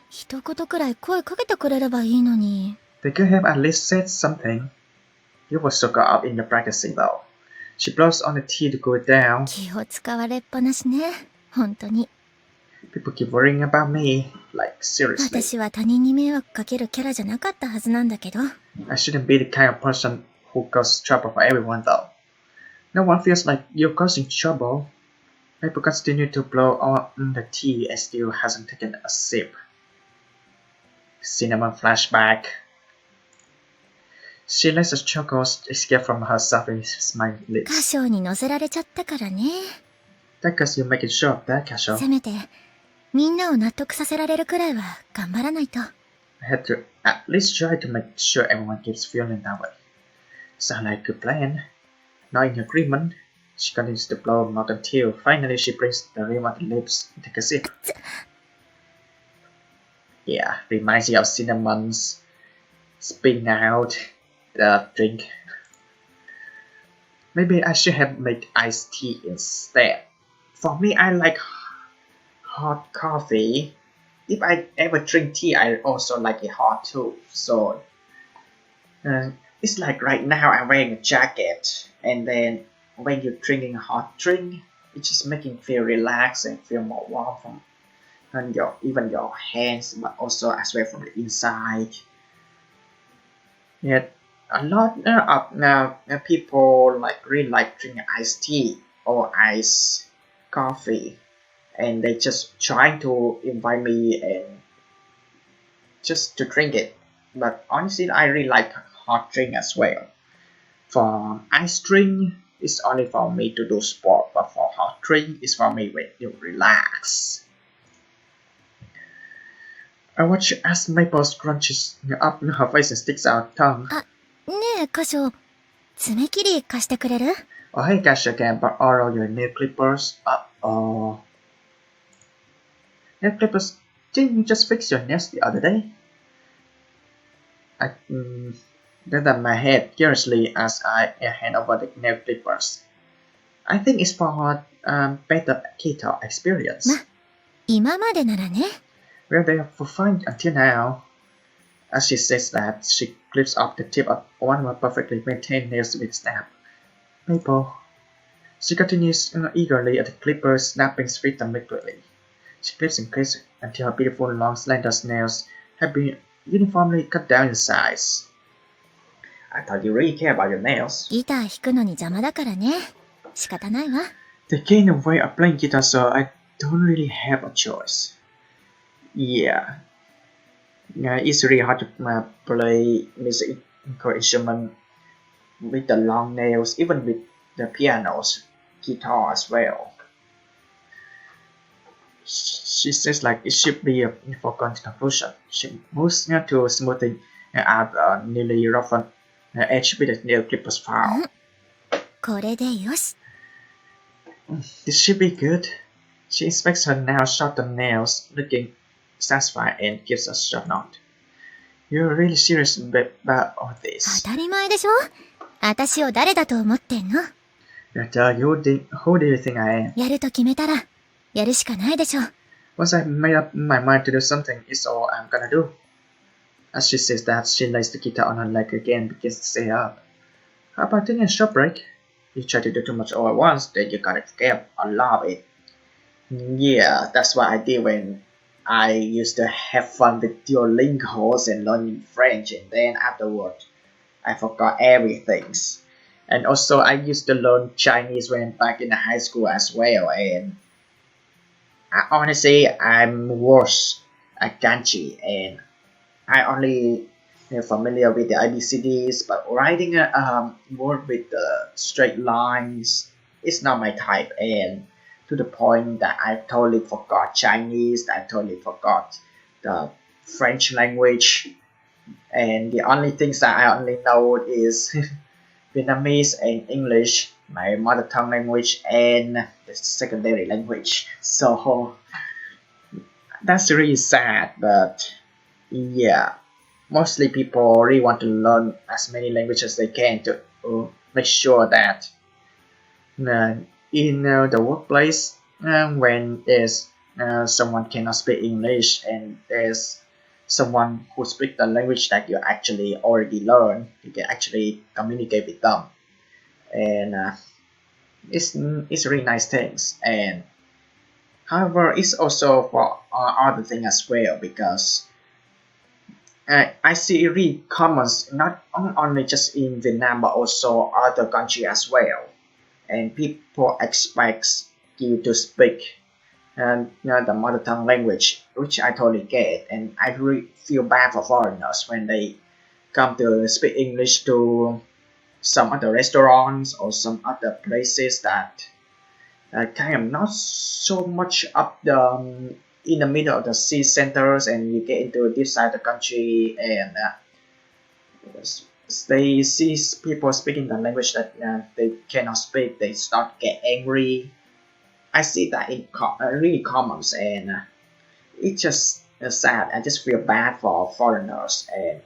一言くらい声かけてくれればいいのに。 They could have at least said something. You were so caught up in the practicing though. She blows on the tea to cool it down. 気を使われっぱなしね。本当に。 People keep worrying about me. Like, seriously. 私は他人に迷惑かけるキャラじゃなかったはずなんだけど。I shouldn't be the kind of person who causes trouble for everyone though. No one feels like you're causing trouble. Maple continues to blow on the tea and still hasn't taken a sip. Cinnamon flashback. She lets a chuckle escape from her softly smiling 歌 lips. 唱に乗せられちゃったからね。 That cause you make it sure of that, Kasho. せめて、みんなを納得させられるくらいは頑張らないと。I had to at least try to make sure everyone keeps feeling that way. Sound like a good plan. Not in agreement. She continues to blow mug until finally she brings the rim on the lips and take a sip. Yeah, reminds you of Cinnamon's spitting out the drink. Maybe I should have made iced tea instead. For me, I like hot coffee. If I ever drink tea, I also like it hot too. So it's like right now I'm wearing a jacket, and then when you're drinking a hot drink, it just making you feel relaxed and feel more warm from and even your hands, but also as well from the inside. Yet a lot of people really like drinking iced tea or iced coffee, and they just trying to invite me and just to drink it. But honestly, I really like hot drink as well. For ice drink, it's only for me to do sport, but for hot drink, it's for me when you relax. I watch as Maple scrunches up her face and sticks out tongue. ねえ、歌唱、爪切り貸してくれる？ Oh, hey, Gasha, can I borrow your nail clippers? Uh-oh. Nail clippers? Didn't you just fix your nails the other day? I then my head curiously as I hand over the nail clippers. I think it's for better keto experience. ま、今までならね。 Well, they are for fun until now. As she says that, she clips off the tip of one of her perfectly maintained nails with snap. Maple. She continues eagerly at the clippers, snapping straight and liquidly. She clips and clips until her beautiful long slender nails have been uniformly cut down in size. I thought you really care about your nails. ギター弾くのに邪魔だからね。仕方ないわ。 They get in the way of playing guitar, so I don't really have a choice. Yeah. It's really hard to play musical instrument with the long nails, even with the pianos, guitar as well. She says like it should be a foregone conclusion. She moves to smoothing out a nearly roughened edge with the nail clippers file. これでよし。 This should be good. She inspects her now shortened nails, looking satisfied and gives a short nod. You're really serious about all 当 this. たり前でしょ？私を誰だと思ってんの？ Who do you think I am? やると決めたら、やるしかないでしょ。 Once I've made up my mind to do something, it's all I'm gonna do. As she says that, she lays the guitar on her leg again and begins to stay up. How about taking a short break? You try to do too much all at once, then you gotta forget a lot of it. Yeah, that's what I did when I used to have fun with Duolingo and learning French, and then afterward, I forgot everything. And also, I used to learn Chinese when back in high school as well, and honestly, I'm worse at kanji, and I only familiar with the ABCDs, but writing a word with the straight lines is not my type, and to the point that I totally forgot Chinese, I totally forgot the French language, and the only things that I only know is Vietnamese and English, my mother tongue language and the secondary language. So that's really sad, but yeah, mostly people really want to learn as many languages as they can to make sure that in the workplace, when there's someone cannot speak English and there's someone who speaks the language that you actually already learned, you can actually communicate with them, and it's really nice things. And however, it's also for other thing as well, because I see it really common not only just in Vietnam but also other country as well, and people expect you to speak the mother tongue language, which I totally get, and I really feel bad for foreigners when they come to speak English to some other restaurants or some other places that kind of not so much up the in the middle of the city centers, and you get into this side of the country and they see people speaking the language that they cannot speak, they start get angry. I see that in really common, and it's just sad. I just feel bad for foreigners, and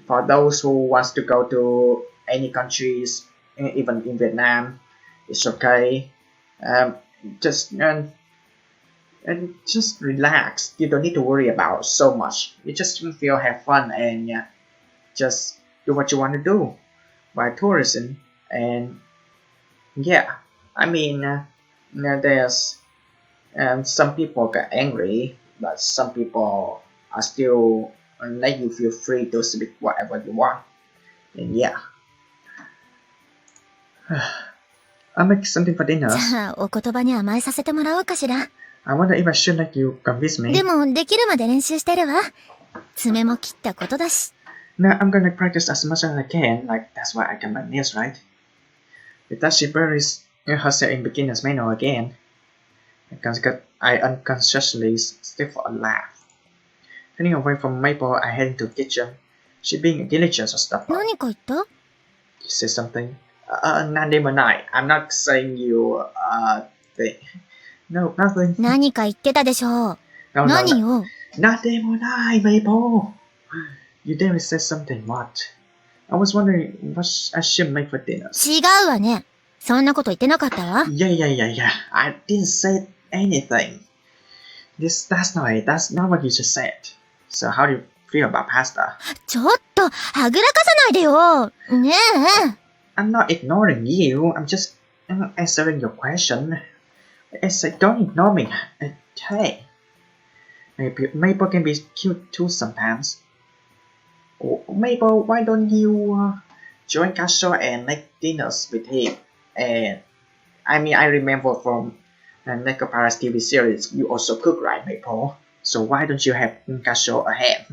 for those who wants to go to any countries, even in Vietnam, it's okay. Just and just relax. You don't need to worry about so much. You just feel have fun and just do what you want to do by tourism. And yeah, I mean, there's some people get angry, but some people are still let you feel free to speak whatever you want. And yeah, I'll make something for dinner. じゃあ、お言葉に甘えさせてもらおうかしら。I wonder if I should let you convince me. でも、できるまで練習してるわ。爪も切ったことだし。No, I'm gonna practice as much as I can. Like, that's why I got my nails right. With that, she buries herself in beginner's manual again. I unconsciously stiff for a laugh. Turning away from Maple, I head into the kitchen. She being diligent or stuff. 何か言った You say something? Nandemonai. I'm not saying you, No, nothing. 何か言ってたでしょう。No, no, 何 no. よ。 Nandemonai, Maple! You dare say something, what? I was wondering what I should make for dinner. 違うわね。そんなこと言ってなかったわ。Yeah. I didn't say anything. That's not what you just said. So how do you feel about pasta? ちょっと、はぐらかさないでよ。ねえ。I'm not ignoring you. I'm just answering your question. I said don't ignore me. Hey. Maple can be cute too sometimes. Oh, Maple, why don't you join Castle and make dinners with him? And I mean, I remember from NEKOPARA's TV series, you also cook, right, Maple? So why don't you have Castle ahead?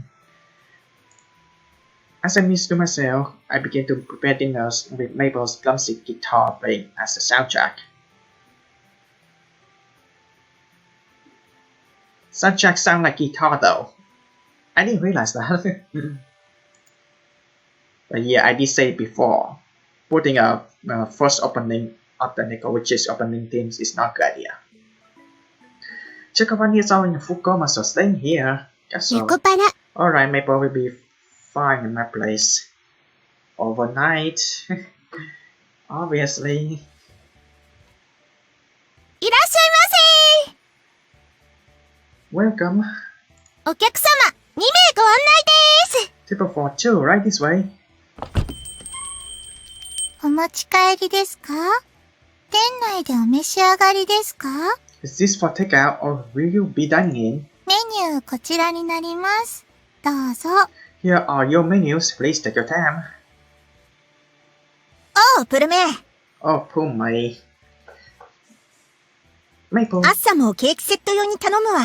As I mused to myself, I began to prepare dinners with Maple's clumsy guitar playing as the soundtrack. Soundtrack sound like guitar though. I didn't realize that. But yeah, I did say it before. Putting a first opening of the Neko, which is opening themes, is not a good idea. Jacoban is all in full coma, so staying here. So, ネコパラ。 alright, Maple will be fine in my place. Overnight. Obviously. いらっしゃいませ Welcome. お客様、2名ご案内です Table for two, right this way. お持ち帰りですか？店内でお召し上がりですか？ Is this for takeout or will you be dining in? メニューこちらになります。どうぞ。Here are your menus. Please take your time. おう、プルメ。 Oh, poor me. Maple, 朝もケーキセット用に頼むわ。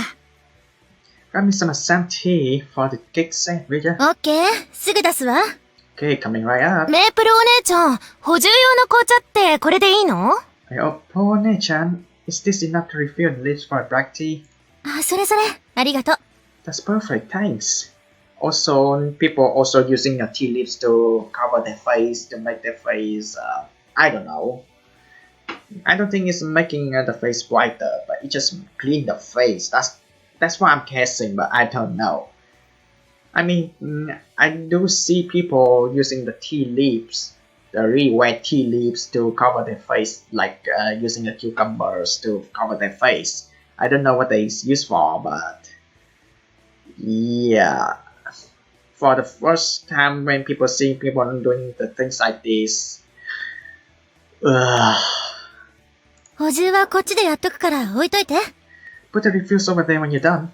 grab me some Assam tea for the cake set, will ya? オッケー、すぐ出すわ。Okay, coming right up. メープルお姉ちゃん、補充用の紅茶ってこれでいいの Oh, poor Nechan. Is this enough to refill the lips for a black tea? あ、それそれ。ありがとう。 That's perfect, thanks. Also, people using the tea leaves to cover their face, to make their face, I don't know, I don't think it's making the face brighter, but it just clean the face. That's what I'm guessing, but I don't know. I mean, I do see people using the tea leaves, the really wet tea leaves to cover their face, like using the cucumbers to cover their face. I don't know what they use for, but yeah. For the first time when people see people doing the things like this, ugh. 補充はこっちでやっとくから置いといて。Put the refuse over there when you're done.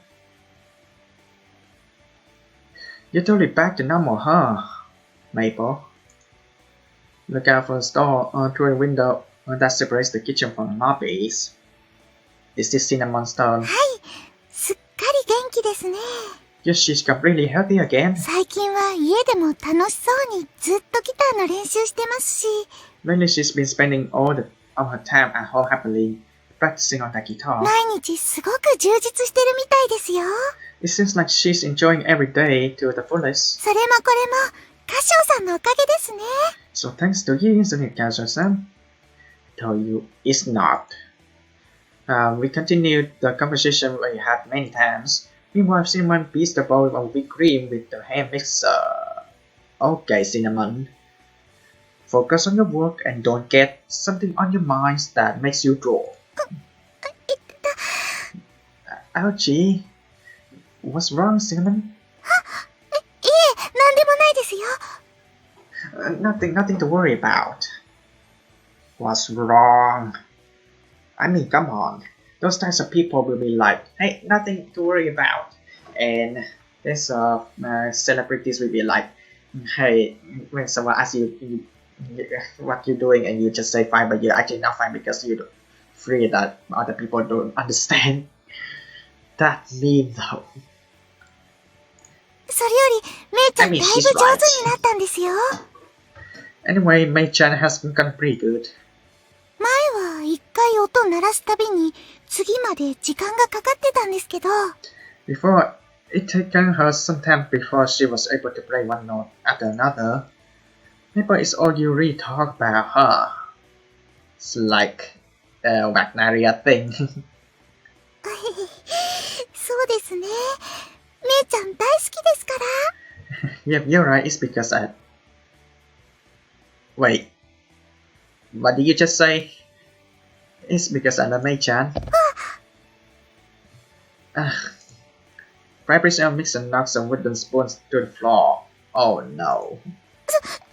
You're totally back to normal, huh? Maple. Look out for the door through a window that separates the kitchen from the lobbies. Is this cinnamon stone? はい、すっかり元気ですね。Yes, she's completely healthy again. 最近は家でも楽しそうにずっとギターの練習してますし。Lately, she's been spending all of her time at home happily practicing on the guitar. 毎日すごく充実してるみたいですよ。It seems like she's enjoying every day to the fullest. それもこれも、歌唱さんのおかげですね。So thanks to you, isn't it, Gajo-san? Tell you, it's not. We continued the conversation we had many times. Meanwhile, Cinnamon beats the bowl of whipped cream with the hand mixer. Okay, Cinnamon. Focus on your work and don't get something on your mind that makes you draw. Ouchie. What's wrong, Cinnamon? いえ、なんでもないですよ。Nothing to worry about. What's wrong? I mean, come on. Those types of people will be like, hey, nothing to worry about. And there's celebrities will be like, hey, when someone asks you what you're doing and you just say fine, but you're actually not fine because you're afraid that other people don't understand. That meme though. それより、めいちゃんだいぶ上手になったんですよ。Anyway, Mei-chan has gotten pretty good. 前は一回音鳴らすたびに、次まで時間がかかってたんですけど。Before, it taken her some time before she was able to play one note after another. Maybe it's all you really talk about, huh? It's like a Wagneria thing. そうですね。めいちゃん大好きですから。Yep, you're right. It's because I... Wait. What did you just say? It's because I love Mei-chan. Vibration mix and knock some wooden spoons to the floor. Oh no.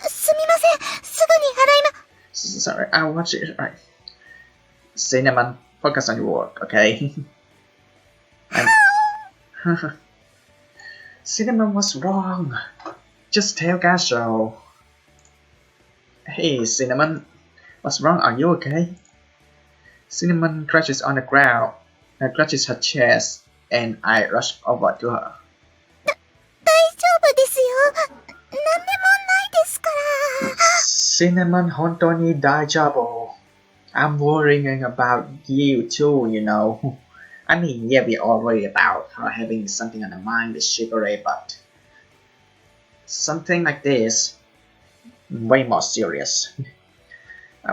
すみません。すぐに払いま... Sorry, I'll watch it. Right. Cinnamon, focus on your work, okay? Cinnamon was wrong. Just tell Gasho. Hey, Cinnamon. What's wrong? Are you okay? Cinnamon crashes on the ground and clutches her chest, and I rush over to her. 大丈夫ですよ。なんでもないですから。Cinnamon, 本当に大丈夫. I'm worrying about you too, you know. I mean, yeah, we all worry about her having something on her mind with Shigure, but something like this, way more serious.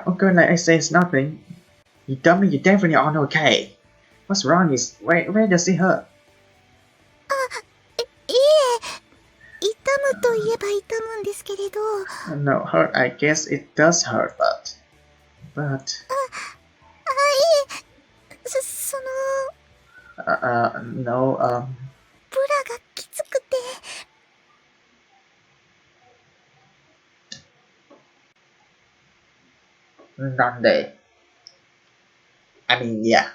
Okay, like I say, it's nothing. You tell me you definitely aren't okay. What's wrong is, where does it hurt? いえ、痛むといえば痛むんですけれど。No, hurt, I guess it does hurt, but... いえ、その... no, ブラがきつくて。なんで? I mean, yeah.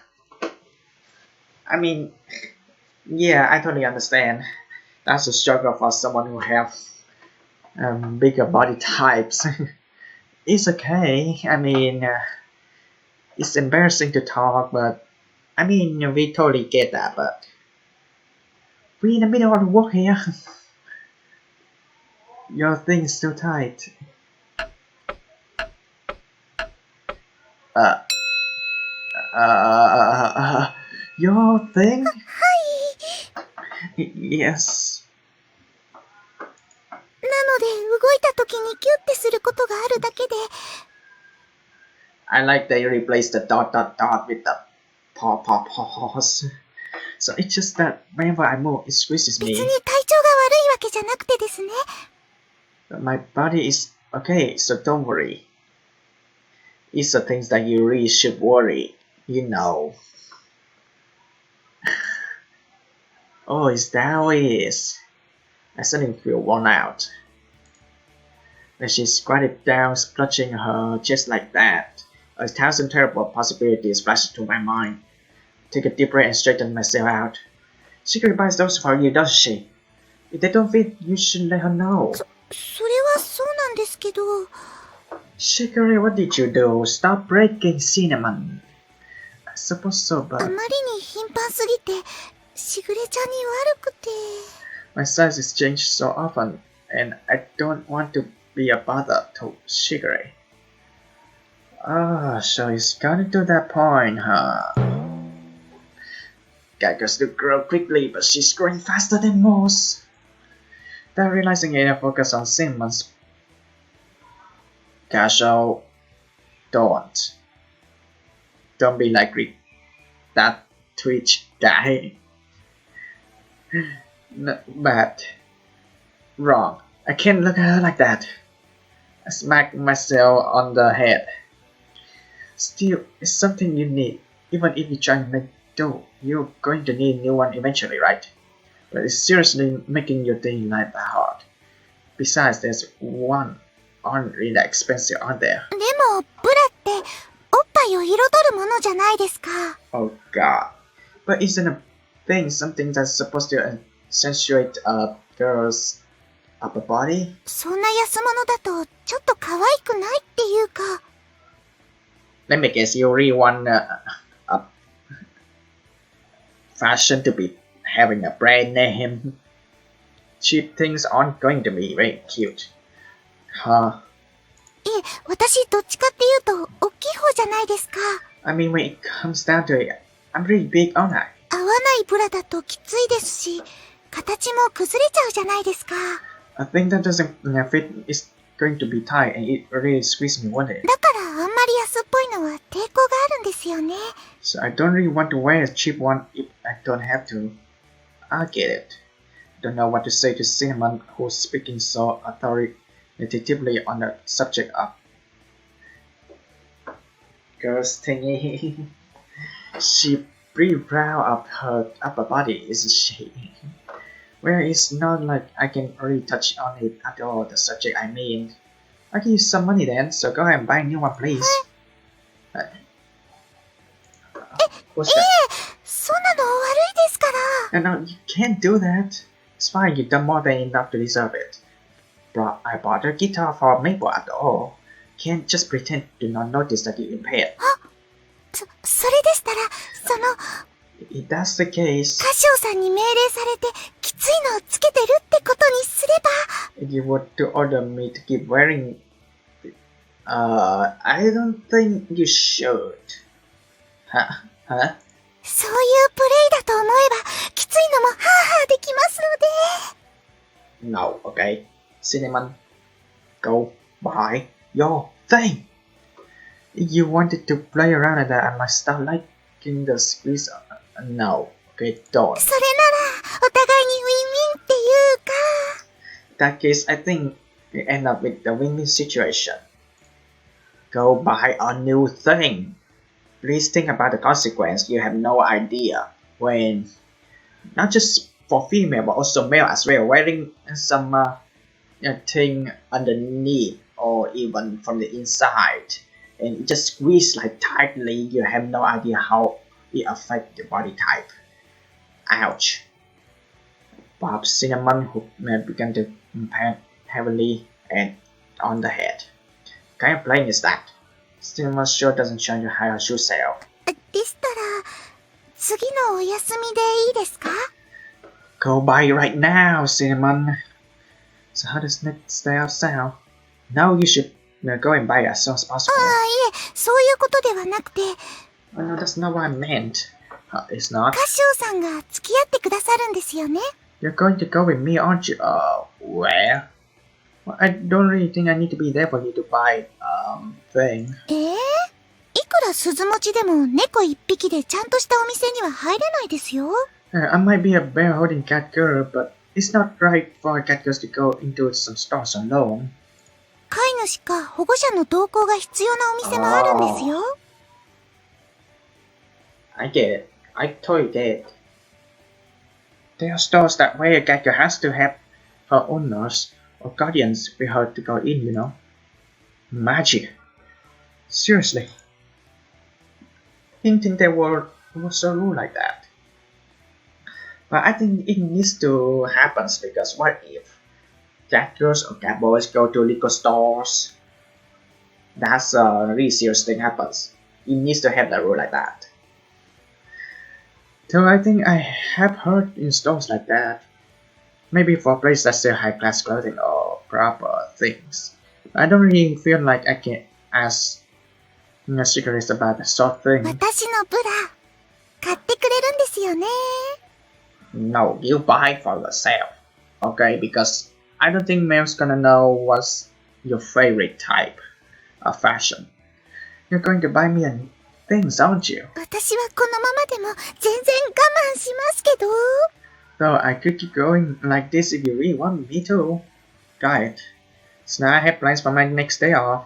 I mean, yeah, I totally understand. That's a struggle for someone who have bigger body types. It's okay. I mean, it's embarrassing to talk, but I mean, we totally get that, but we're in the middle of the work here. Your thing is too tight. Your thing? はい。Yes. なので、動いた時にキュッてすることがあるだけで。I like they replaced the dot dot dot with the pause. So it's just that whenever I move, it squeezes 別 me. に体調が悪いわけじゃなくてですね。But my body is okay, so don't worry. It's the things that you really should worry, you know. Oh, is that how it is? I suddenly feel worn out. When she squatted down, clutching her chest like that, 1,000 terrible possibilities flashed to my mind. Take a deep breath and straighten myself out. She buys those for you, doesn't she? If they don't fit, you should let her know. それはそうなんですけど。Shikari, what did you do? Stop breaking cinnamon. I suppose so, あ but まりに頻繁すぎて、しぐれちゃんに悪くて。my size is changed so often, and I don't want to be a bother to Shigure. Ah, so it's gotten to that point, huh? Gagos to grow quickly, but she's growing faster than most. Without realizing it, I focus on Simon's. Casual, don't be like that Twitch guy. No, bad. Wrong. I can't look at her like that. I smack myself on the head. Still, it's something you need. Even if you try to make do, you're going to need a new one eventually, right? But it's seriously making your daily life hard. Besides, there's one really expensive out there. でも、ブラって、おっぱいを彩るものじゃないですか。Oh god. But isn't a thing something that's supposed to accentuate a girl's upper body? そんな安物だと、ちょっと可愛くないっていうか。Let me guess, you really want a fashion to be having a brand name. Cheap things aren't going to be very cute. Huh? いえ、私どっちかっていうと、大きい方じゃないですか。I mean, when it comes down to it, I'm really big, aren't I? 合わないブラだときついですし、形も崩れちゃうじゃないですか。A thing that doesn't fit is going to be tight and it really squeezes me, won't it? だからあんまり安っぽいのは抵抗があるんですよね。So I don't really want to wear a cheap one if I don't have to. I get it. Don't know what to say to Cinnamon, who's speaking so authoritatively on the subject of girls thingy. She pretty proud of her upper body, isn't she? Well, it's not like I can really touch on it at all, the subject I mean. I'll give you some money then, so go ahead and buy a new one, please. What's that? そんなの悪いですから。No, you can't do that. It's fine, you've done more than enough to deserve it. I bought a guitar for Maple after all. Can't just pretend to not notice that you're impaired. それでしたら、If that's the case, 歌唱さんに命令されて、きついのをつけてるってことにすれば。if you were to order me to keep wearing, I don't think you should. Huh? そういうプレイだと思えば、きついのもハーハーできますので。No, okay. Cinnamon, go buy your thing. If you wanted to play around with that, I might start liking the squeeze. No, okay, don't. それなら、お互いにウィンウィンっていうか。In that case, I think we end up with the win-win situation. Go buy a new thing. Please think about the consequence. You have no idea when, not just for female but also male as well, wearing some thing underneath or even from the inside, and it just squeeze like tightly. You have no idea how it affects the body type. Ouch. Perhaps Cinnamon, who began to impact heavily and on the head. What kind of plane is that? Cinnamon sure doesn't show you how her shoe sell. でしたら、次のお休みでいいですか？ Go buy it right now, Cinnamon. So how does next style sound? Now you should go and buy it as soon as possible. いえ、そういうことではなくて。Oh no, that's not what I meant. It's not. 歌唱さんが付き合ってくださるんですよね。You're going to go with me, aren't you? Where? Well, I don't really think I need to be there for you to buy thing. ら鈴持ちでも猫一匹でちゃんとしたお店には入れないですよ。I might be a bear holding cat girl, but it's not right for cat girls to go into some stores alone. 飼い主か保護者の同行が必要なお店もあるんですよ。I get it. I totally get it. There are stores that where a cat girl has to have her owners or guardians with her to go in, you know. Magic. Seriously. Didn't think there was a rule like that. But I think it needs to happen because what if cat girls or cat boys go to liquor stores? That's a really serious thing happens. It needs to have a rule like that. So I think I have heard in stores like that. Maybe for places that sell high class clothing or proper things. I don't really feel like I can ask secrets about that sort of thing. 私のブラ、買ってくれるんですよね。No, you buy for yourself. Okay, because I don't think Mel's gonna know what's your favorite type of fashion. You're going to buy me things, aren't you? 私はこのままでも全然我慢しますけど。So I could keep going like this if you really want me to. Got it. So now I have plans for my next day off.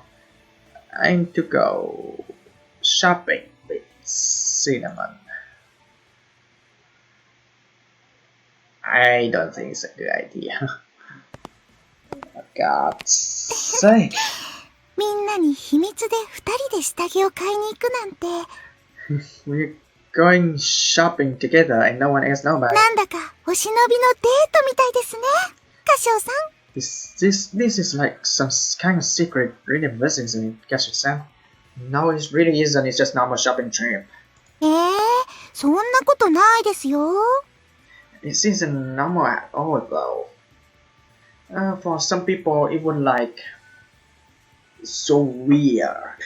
I need to go shopping with Cinnamon. I don't think it's a good idea. For God's sake. みんなに秘密で二人で下着を買いに行くなんて。We're going shopping together and no one else knows about it. なんだかお忍びのデートみたいですね。歌唱さん。This is like some kind of secret really business in it, Gashu-san. No, it really isn't. It's just normal shopping trip. そんなことないですよ。It isn't normal at all, though. For some people, it would like so weird.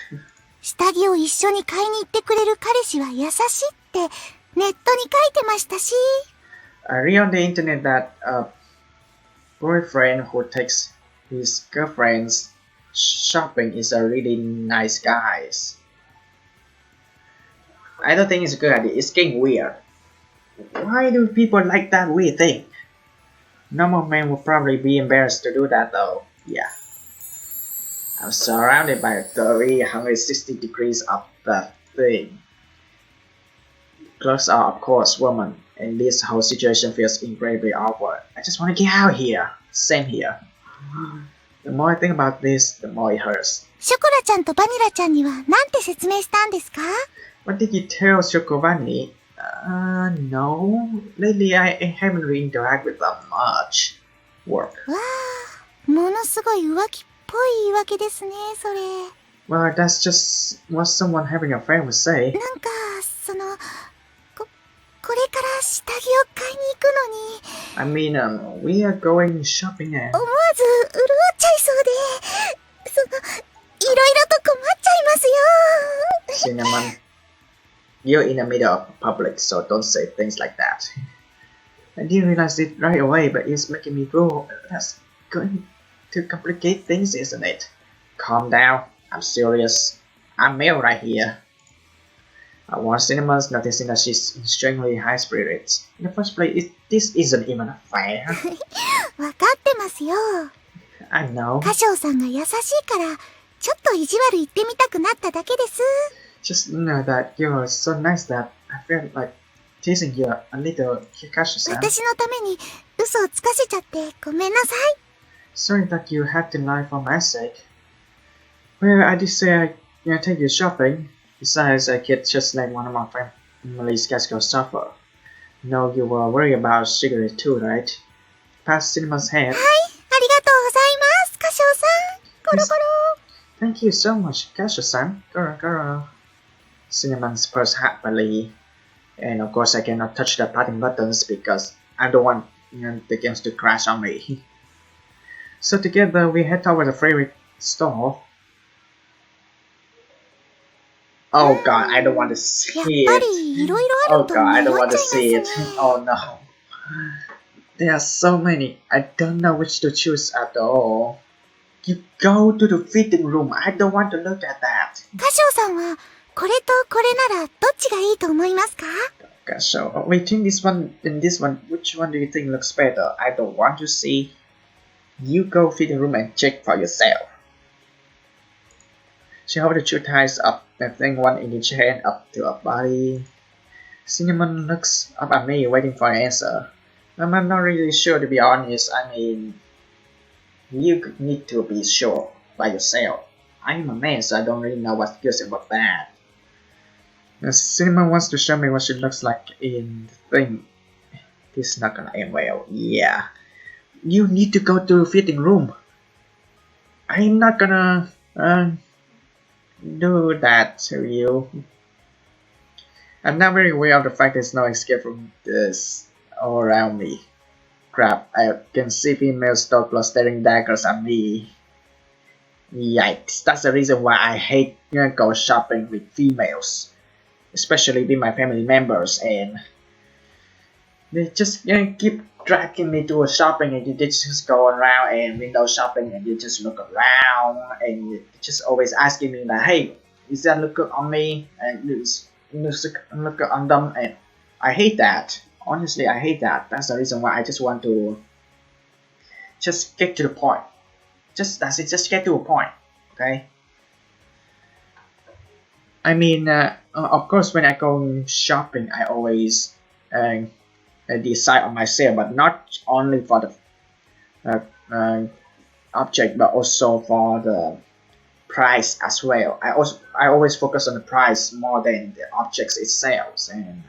下着を一緒に買いに行ってくれる彼氏は優しいってネットに書いてましたし。I read on the internet that a boyfriend who takes his girlfriend's shopping is a really nice guy. I don't think it's a good idea. It's getting weird. Why do people like that weird thing? Normal men would probably be embarrassed to do that though. Yeah. I'm surrounded by 360 degrees of the thing. Clothes are of course women, and this whole situation feels incredibly awkward. I just want to get out of here. Same here. The more I think about this, the more it hurts. ショコラちゃんとバニラちゃんには何て説明したんですか？ What did you tell Chocobani? No. Lately I haven't really interacted with them much. Work. わあ、ものすごい浮気っぽい言い訳ですね、それ。Well, that's just what someone having a friend would say. なんか、これから下着を買いに行くのに。I mean, we are going shopping and... 思わず潤っちゃいそうで、いろいろと困っちゃいますよ。Cinnamon, you're in the middle of public, so don't say things like that. I didn't realize it right away, but it's making me go. That's going to complicate things, isn't it? Calm down. I'm serious. I'm Mel right here. I want Cinnamon's noticing that she's extremely high spirits. In the first place, this isn't even fair. わかってますよ。I know. 歌唱さんが優しいから、ちょっと意地悪言ってみたくなっただけです。Just know that you're so nice that I feel like teasing you a little, Kikashi-san. 私のために嘘をつかせちゃってごめんなさい。Sorry that you had to lie for my sake. Well, I did say I'd take you shopping. Besides, I could just let one of my family's guests go suffer. No, you were worried about cigarettes too, right? Past Cinema's head. はい、ありがとうございます、歌唱さん。コロコロ。Thank you so much, Gasha-san. Girl. Cinnamon's purse happily. And of course, I cannot touch the button buttons because I don't want the games to crash on me. So together, we head toward the favorite store. Oh god, I don't want to see やっぱ it. りいろいろあ Oh ると god, I 迷 don't っ want ち to ゃい see ま it. すね。Oh no. There are so many. I don't know which to choose at all. You go to the fitting room. I don't want to look at that. 歌唱さんはこれとこれならどっちがいいと思いますか? Okay, so between this one and this one, which one do you think looks better? I don't want to see. You go fitting room and check for yourself. She holds the two ties up, lifting one in each hand up to her body. Cinnamon looks up at me, waiting for an answer. I'm not really sure, to be honest. I mean, you need to be sure by yourself. I'm a man, so I don't really know what's good and what's bad. Cinnamon wants to show me what she looks like in the thing. This is not gonna end well. Yeah. You need to go to the fitting room. I'm not gonna do that to you. I'm not very aware of the fact there's no escape from this all around me. Crap, I can see female stalkers staring daggers at me. Yikes, that's the reason why I hate go shopping with females. Especially with my family members, and they just keep dragging me to a shopping, and you just go around and window shopping, and you just look around, and you just always asking me like, hey, is that look good on me? And look good on them, and I hate that. Honestly, I hate that. That's the reason why I just want to just get to the point. That's it. Just get to a point, okay? I mean, of course, when I go shopping, I always decide on myself, but not only for the object, but also for the price as well. I always focus on the price more than the objects itself, and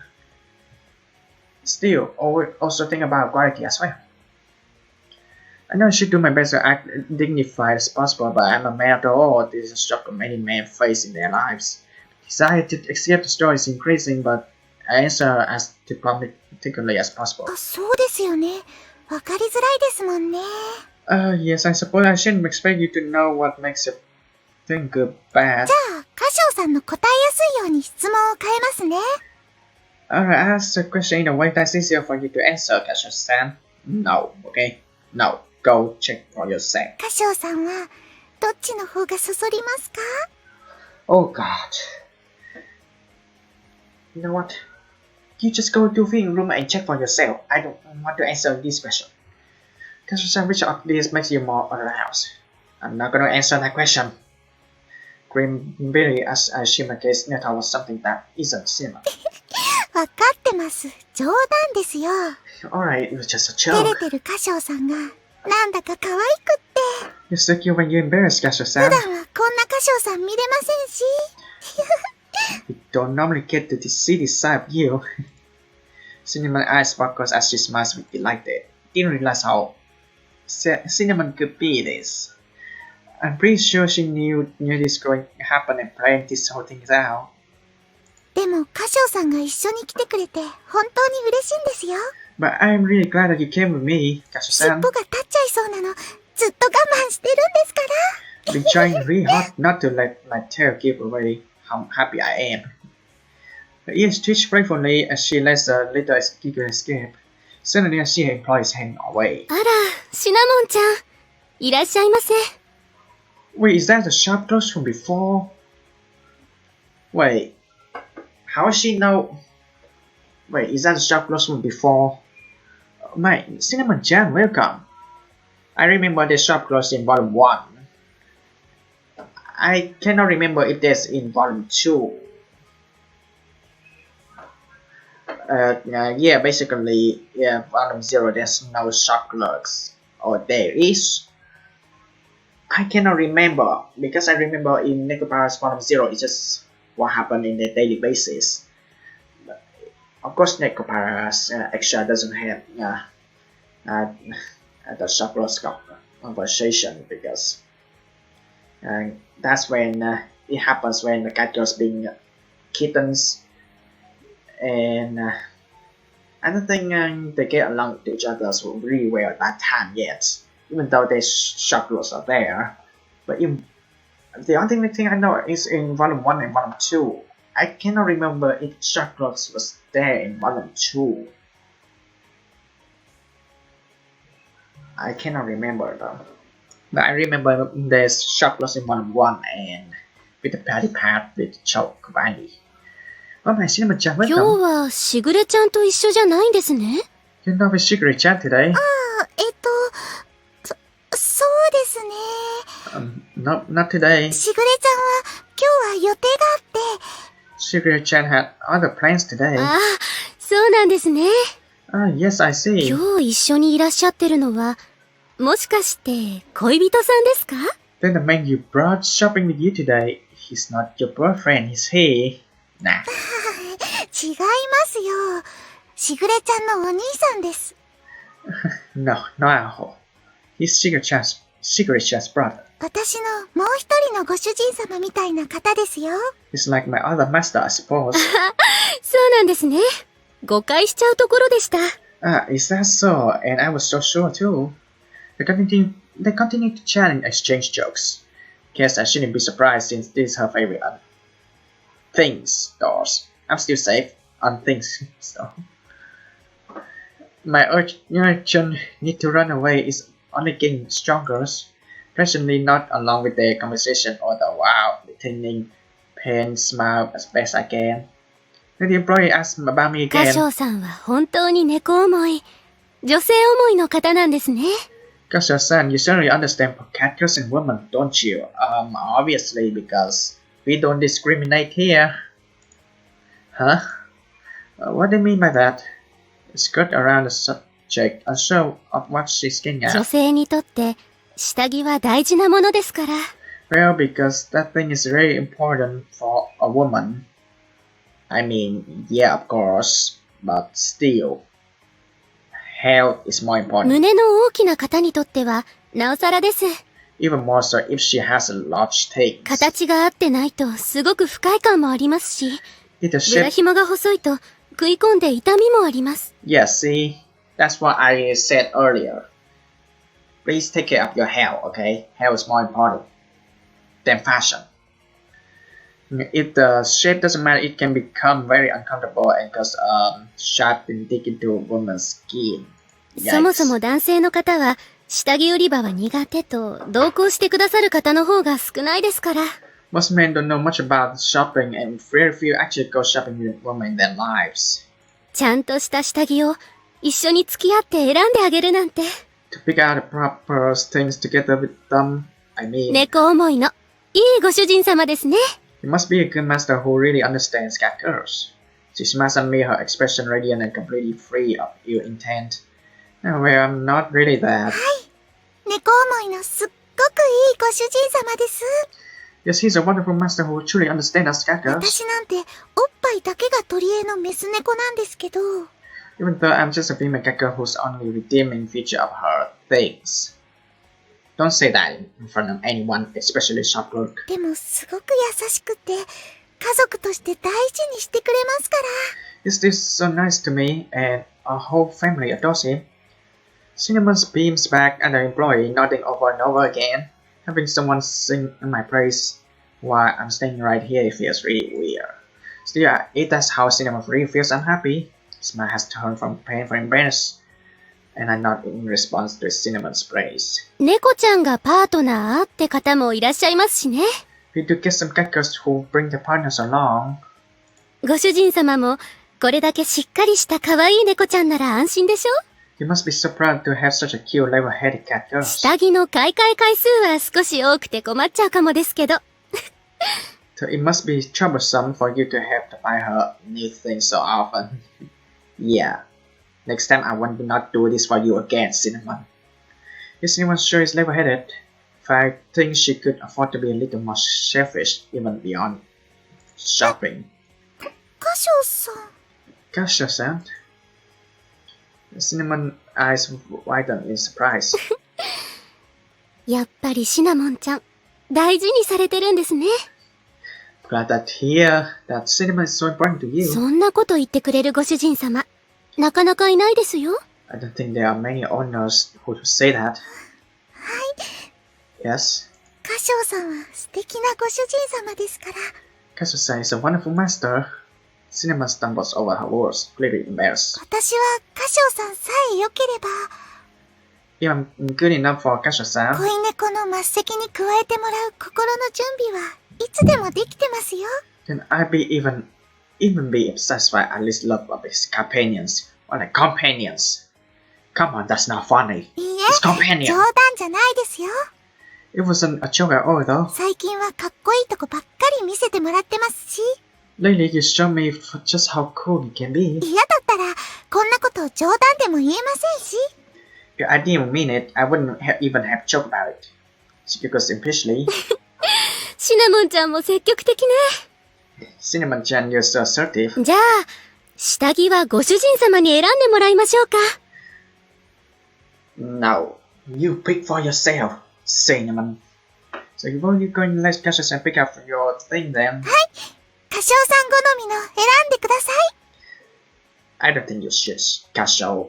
still also think about quality as well. I know I should do my best to act dignified as possible, but I'm a man after all. This is a struggle many men face in their lives. Desire to accept the story is increasing, but I answer as diplomatically as possible. そうですよね。わかりづらいですもんね。Yes, I suppose I shouldn't expect you to know what makes you think good, bad. じゃあ、カシオさんの答えやすいように質問を変えますね。Alright, ask the question in a way that's easier for you to answer, Kasha-san. No, okay? No, go check for yourself. カシオさんはどっちの方がそそりますか? Oh god. You know what? You just go to the fitting room and check for yourself. I don't want to answer this question. Kasha-san, which of these makes you more aroused? I'm not gonna answer that question. Grimberry as I assume against Neta was something that isn't similar. わかってます。冗談ですよ。Alright, it was just a 照れ joke. てるカシオさんがなんだか可愛くって。You're so cute when you're embarrassed, 普 Kasha-san. 段はこんなカシオさん見れませんし。We don't normally get to see this side of you. Cinnamon eyes sparkles as she smiles with delight. Didn't realize how Cinnamon could be this. I'm pretty sure she knew this going to happen and planned this whole thing out. でもカシオさんが一緒に来てくれて本当に嬉しいんですよ。 But I'm really glad that you came with me, 尻 Kasha-san. 尾が立っちゃいそうなのずっと我慢してるんですから。 Been trying really hard not to let my tail give away how happy I am. Her ears twitch playfully as she lets the little giggle escape. Suddenly, I see her employee's hand away. あら、シナモンちゃん。いらっしゃいませ。Wait, is that the shop closed from before? Wait, how does she know? Wait, is that the shop closed from before? My Cinnamon Jan, welcome. I remember the shop closed in volume 1. I cannot remember if there's in volume 2. Yeah, basically, yeah, volume 0 there's no shop clerks. Or there is. I cannot remember because I remember in NEKOPARA's volume 0 it's just what happened in the daily basis. But of course, NEKOPARA's extra doesn't have the shop clerks conversation because that's when it happens when the cat girls being kittens, and I don't think they get along with each other really well at that time yet, even though the shop girls are there. But the only thing I know is in volume 1 and volume 2. I cannot remember if shop girls was there in volume 2. I cannot remember though. But I remember there's shop girls in volume 1 and with the patty pat with chocolate. Oh my Cinnamon-chan, 今日 welcome. はしぐれちゃんと一緒じゃないんですね。 You're not with Secret-chan today. そうですね。Not today. しぐれちゃんは今日は予定があって、Secret-chan had other plans today. ああ、そうなんですね。 Yes, I see. 今日一緒にいらっしゃってるのは、もしかして恋人さんですか？ Then the man you brought shopping with you today, he's not your boyfriend, is he? Nah. 違いますよ。しぐれちゃんのお兄さんです。No. He's Secret-chan's brother. 私のもう一人のご主人様みたいな方ですよ。He's like my other master, I suppose. そうなんですね。誤解しちゃうところでした。 Is that so? And I was so sure too. They continue to chat and exchange jokes. Guess I shouldn't be surprised since this is her favorite things stores. I'm still safe on things store. My urgent need to run away is only getting stronger. Presently not along with their conversation or the wow, retaining pain smile as best I can. Then the employee asked about me 歌 again. 唱さんは本当に猫思い、女性思いの方なんですね。 Kasha-san, you certainly understand cat girls and women, don't you? Obviously, because we don't discriminate here. Huh? What do you mean by that? Skirt around the subject, a show of what she's getting 女 at. 性にとって下着は大事なものですから。 Well, because that thing is very important for a woman. I mean, yeah, of course, but still, health is more important. 胸の大きな方にとってはなおさらです。 Even more so if she has a large taste. 形が合ってないとすごく不快感もありますし、 If the ブラ shape 紐が細いと食い込んで痛みもあります。 Yeah, see? That's what I said earlier. Please take care of your hair, okay? Hair is more important than fashion. If the shape doesn't matter, it can become very uncomfortable and cause sharp and dig into a woman's skin. そもそも男性の方は下着売り場は苦手と同行してくださる方の方が少ないですから。 Most men don't know much about shopping and very few actually go shopping with women in their lives. ちゃんとした下着を一緒に付き合って選んであげるなんて。 To pick out the proper things together with them, I mean, 猫思いのいいご主人様ですね。 you must be a good master who really understands cat girls. She smiles at me, her expression radiant and completely free of ill intent. Well, I'm not really that. 猫思いのすっごくいいご主人様です。 Yes, he's a wonderful master who truly understands us cat girls. 私なんておっぱいだけが取り柄のメス猫なんですけど、 Even though I'm just a female cat girl whose only redeeming feature of her things. Don't say that in front of anyone, especially shop clerk. でもすごく優しくて、家族として大事にしてくれますから。 He's still so nice to me, and our whole family adores him. Cinnamon beams back at the employee, nodding over and over again. Having someone sing in my praise while I'm standing right here feels really weird. Still, if that's how Cinnamon really feels, I'm happy. Smile has turned from pain for embarrassment, and I nod in response to Cinnamon's praise. 猫ちゃんがパートナーって方もいらっしゃいますしね。 We do get some cat girls who bring their partners along. ご主人様もこれだけしっかりした可愛い猫ちゃんなら安心でしょ？ You must be so proud to have such a cute, level-headed cat girl. 下着の買い替え回数は少し多くて困っちゃうかもですけど。 So it must be troublesome for you to have to buy her new things so often. Yeah. Next time I want to not do this for you again, Cinnamon. Yes, Cinnamon sure is level-headed. If I think she could afford to be a little more selfish, even beyond shopping. 歌唱さん。 Gosh, yourself. Cinnamon eyes widen in surprise. やっぱりシナモンちゃん、大事にされてるんですね。 Glad that hear that Cinnamon is so important to you. そんなこと言ってくれるご主人様、なかなかいないですよ。 I don't think there are many owners who would say that. はい。 Yes. 歌唱さんは素敵なご主人様ですから。 Kasusa is a wonderful master. Cinnamon stumbles over her words, clearly embarrassed. 私は歌唱さんさえ良ければ。even good enough for Kasha-san. 恋猫の末席に加えてもらう心の準備はいつでもできてますよ。 Then I'd be even be obsessed by at least love of his companions. Or like companions. Come on, that's not funny. いい It's え、冗 companion. 談じゃないですよ。 It wasn't a joke at all though. 最近はかっこいいとこばっかり見せてもらってますし、 Lately you show me just how cool he can be. 嫌だったらこんなこと冗談でも言えませんし。 If I didn't mean it, I wouldn't even have joked about it. Because impishly, シナモンちゃんも積極的ね。 Cinnamon-chan, you're so assertive. じゃあ、下着はご主人様に選んでもらいましょうか。No, you pick for yourself, Cinnamon. So you're going to let Kasha-san pick up your thing then? 歌唱さん好みの選んでください。 I don't think you should, Kasha.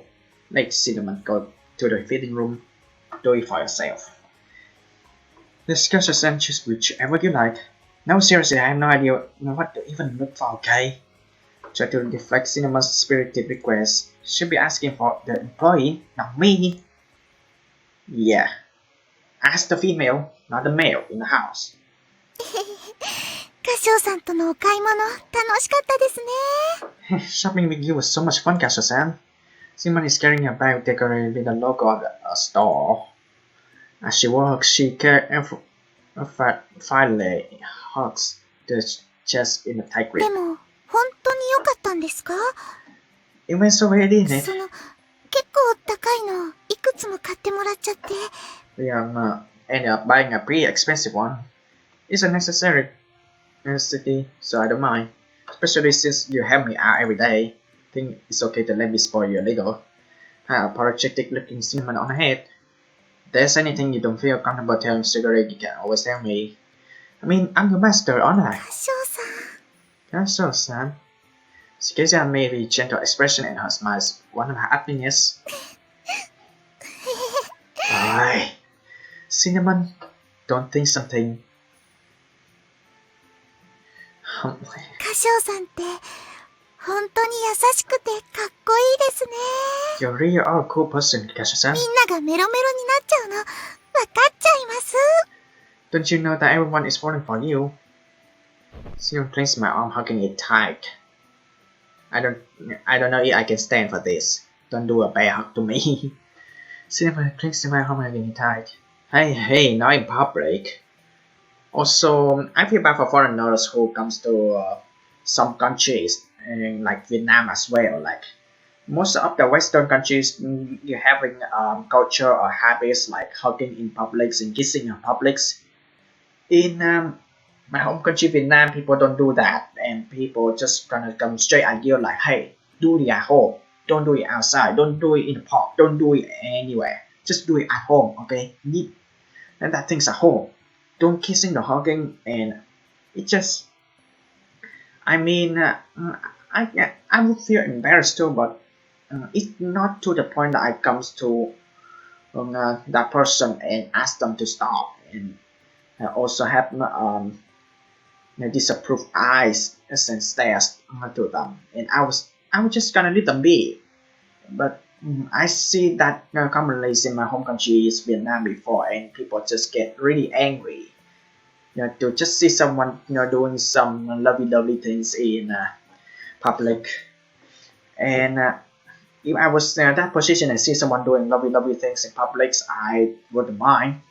Let Cinnamon go to the fitting room. Do it for yourself. This Kasha-san, choose whichever you like. No, seriously, I have no idea what to even look for, okay? Try to deflect Cinnamon's spirited request. She'll be asking for the employee, not me. Yeah. Ask the female, not the male in the house. 歌唱さんとのお買い物楽しかったですね。 Shopping with you was so much fun, Kasha-san. Cinnamon is carrying a bag decorated with the logo of the store. As she walks, she finally hugs the chest in a tight で grip. も、本当に良かったんですか？ It went so well, didn't it? その、結構高いのいくつも買ってもらっちゃって。 We ended up buying a pretty expensive one. It's a necessity, so I don't mind. Especially since you help me out every day. Think it's okay to let me spoil you a little. Apologetic looking Cinnamon on her head. If there's anything you don't feel comfortable telling Cigarette, you can always tell me. I mean, I'm your master, aren't I? 歌唱さん。 That's so sad. She gives a maybe gentle expression and her smile is one of her happiness. Aye. Cinnamon, don't think something. 歌唱さんって本当に優しくてかっこいいですね。 You really are a cool person, Kasha-san. みんながメロメロになっちゃうのわかっちゃいます。 Don't you know that everyone is falling for you? Cinnamon clings my arm, hugging it tight. I don't know if I can stand for this. Don't do a bear hug to me. Cinnamon clings to my arm, hugging it tight. Hey, not in public. Also, I feel bad for foreigners who comes to some countries, and like Vietnam as well. Like most of the Western countries, you having culture or habits like hugging in publics and kissing in publics. In my home country, Vietnam, people don't do that, and people just gonna come straight at you like, "Hey, do it at home. Don't do it outside. Don't do it in the park. Don't do it anywhere. Just do it at home, okay? And that thing's at home. Don't kissing the hugging, and it just. I mean, I would feel embarrassed too, but it's not to the point that I comes to that person and ask them to stop, and I also have disapproved eyes and stares to them, and I was just gonna let them be, but I see that commonly in my home country is Vietnam before, and people just get really angry. To just see someone doing some lovely things in public, and if I was in that position and see someone doing lovely things in public, I wouldn't mind.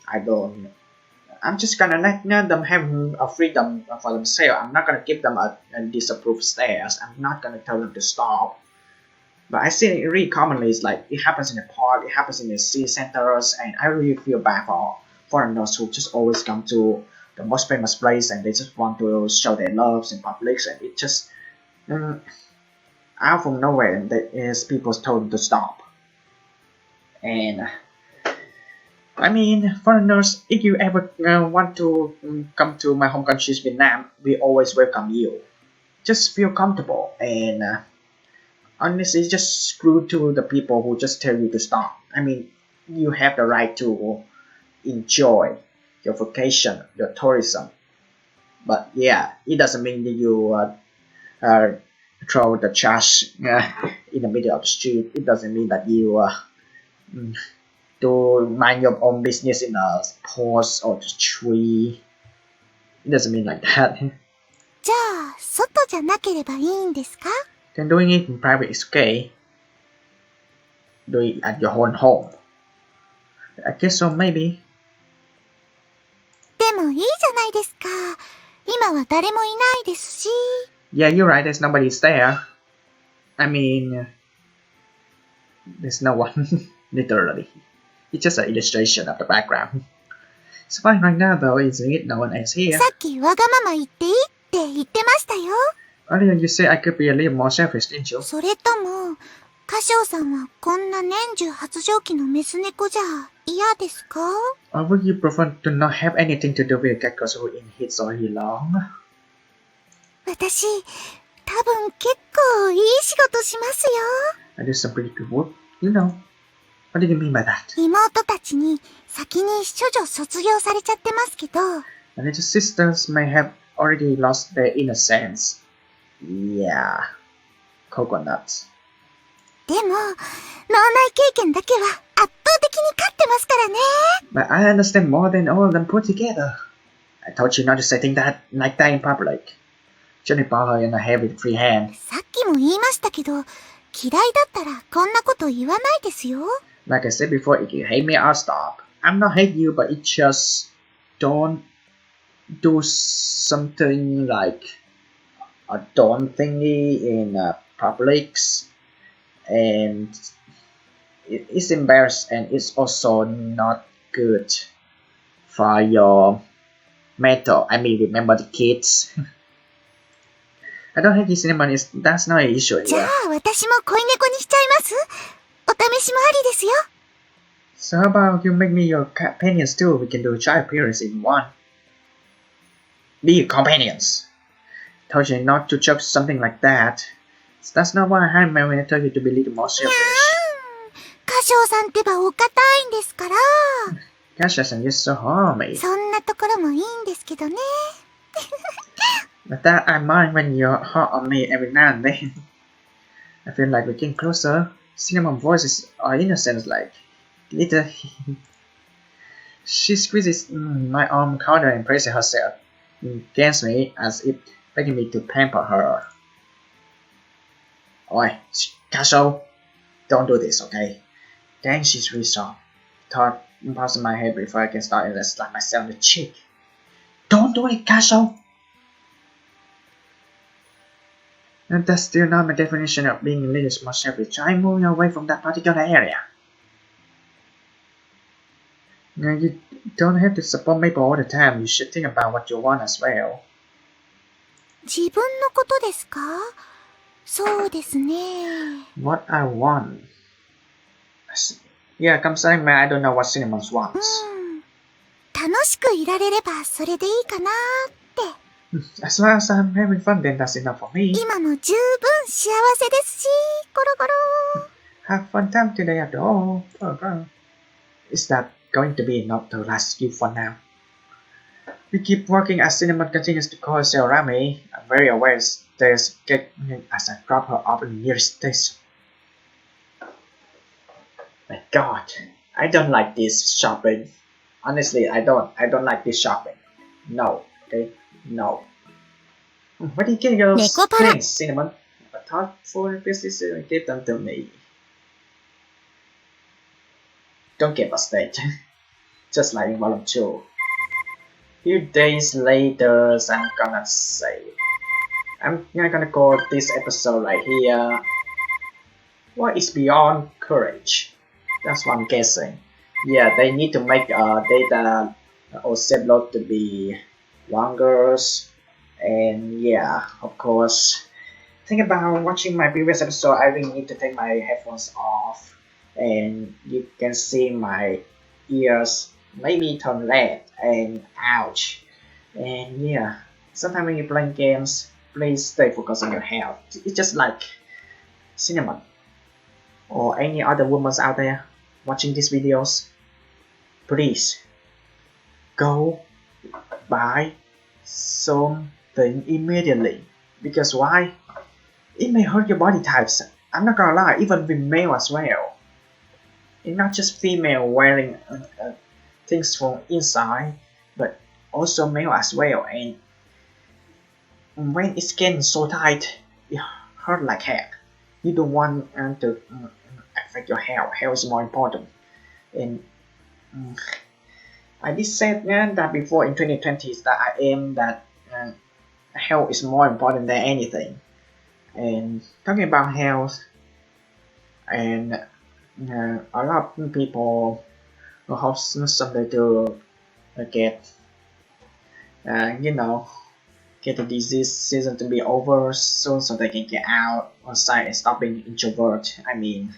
I'm just gonna let them have a freedom for themselves. I'm not gonna give them a disapproved stares. I'm not gonna tell them to stop. But I see it really commonly. It's like it happens in the park, it happens in the city centers, and I really feel bad for foreigners who just always come to the most famous place and they just want to show their loves in public, and it just out from nowhere that is people told them to stop. And I mean, foreigners, if you ever want to come to my home country, Vietnam, we always welcome you. Just feel comfortable, and honestly, just screw to the people who just tell you to stop. I mean, you have the right to enjoy your vacation, your tourism. But yeah, it doesn't mean that you throw the trash in the middle of the street. It doesn't mean that you to mind your own business in a post or tree. It doesn't mean like that. じゃあ、外じゃなければいいんですか？ Then doing it in private is okay. Do it at your own home. I guess so, maybe. でもいいじゃないですか。今は誰もいないですし。Yeah, you're right. There's nobody there. I mean, there's no one. Literally. It's just an illustration of the background. It's fine right now, though, isn't it? No one else here. さっきわがまま言っていいって言ってましたよ。 Earlier you said I could be a little more selfish, didn't you? それとも、歌唱さんはこんな年中発情期のメス猫じゃ嫌ですか？ Or would you prefer to not have anything to do with a gecko who in his so long? 私、多分結構いい仕事しますよ。 I do some pretty good work, you know. What did you mean by that? 妹たちに先に処女卒業されちゃってますけど、 My little sisters may have already lost their innocence. Yeah. Coconuts. でも、脳内経験だけは圧倒的に勝ってますからね。 But I understand more than all of them put together. I told you not to say things like that in public. Johnny bought her in the head with free hand. さっきも言いましたけど、嫌いだったらこんなこと言わないですよ。 Like I said before, if you hate me, I'll stop. I'm not hate you, but it just don't do something like a don't thingy in publics, and it's embarrassing, and it's also not good for your mental. I mean, remember the kids. I don't hate you, cinnamon. That's not an issue じゃ here. あ私も恋猫にしちゃいます？お試しもありですよ。 So how about you make me your companions too? We can do child appearance in one. Be companions. Told you not to joke something like that. That's not what I had when I told you to be a little more selfish. 歌唱さんってばお堅いんですから。 Gosh, you're so horny. そんなところもいいんですけどね。 But that I mind when you're hot on me every now and then. I feel like we're getting closer. Cinnamon voices are innocent like little. She squeezes my arm collar and presses herself against me as if begging me to pamper her. Oi, Castle, don't do this, okay? Dang, she's really soft. Thought passing my head before I can start and slap myself in the cheek. Don't do it, Castle! And that's still not my definition of being a little more selfish. Try moving away from that particular area. Now, you don't have to support Maple all the time. You should think about what you want as well. 自分のことですか？そうですね。 What I want. Yeah, come saying, man, I don't know what Cinnamon wants. 楽しくいられればそれでいいかなって。 As long as I'm having fun, then that's enough for me. 今も十分幸せですし、ゴロゴロ。 Have fun time today after all. Is that going to be enough to last you for now? We keep working as Cinnamon continues to call herself Rami. I'm very aware there's getting as I drop her off in the nearest station. My God, I don't like this shopping. Honestly, I don't like this shopping. No, okay, no. Where do you get your NEKOPARA. things, Cinnamon? A thoughtful business, give them to me. Don't get busted. Just like in Volume 2. Few days later, I'm gonna say, I'm not gonna call this episode right here. What is beyond courage? That's what I'm guessing. Yeah, they need to make data or save load to be longer, and yeah, of course. Think about watching my previous episode. I really need to take my headphones off, and you can see my ears maybe turn red and ouch. And yeah, sometimes when you're playing games, please stay focused on your health. It's just like Cinnamon or any other women out there watching these videos. Please go buy something immediately. Because why? It may hurt your body types. I'm not gonna lie, even with male as well. It's not just female wearing things from inside, but also male as well. And when it's getting so tight, it hurt like heck. You don't want to affect your health. Health is more important. And um, I did say that before in 2020 that I aim that health is more important than anything. And talking about health, and a lot of people hope someday to get, you know, get the disease season to be over soon so they can get out outside and stop being introvert. I mean,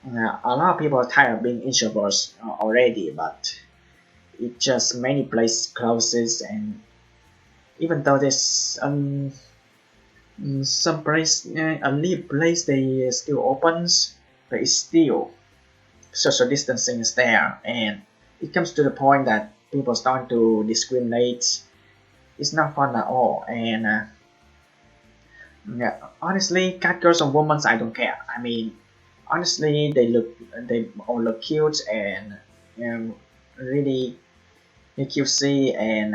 a lot of people are tired of being introverts already, but it just many places closes, and even though there's some place, a little place they still opens, but it's still social distancing is there, and it comes to the point that people start to discriminate. It's not fun at all, and yeah, honestly, cat girls or women, I don't care. I mean, honestly, they all look cute and really cutesy, and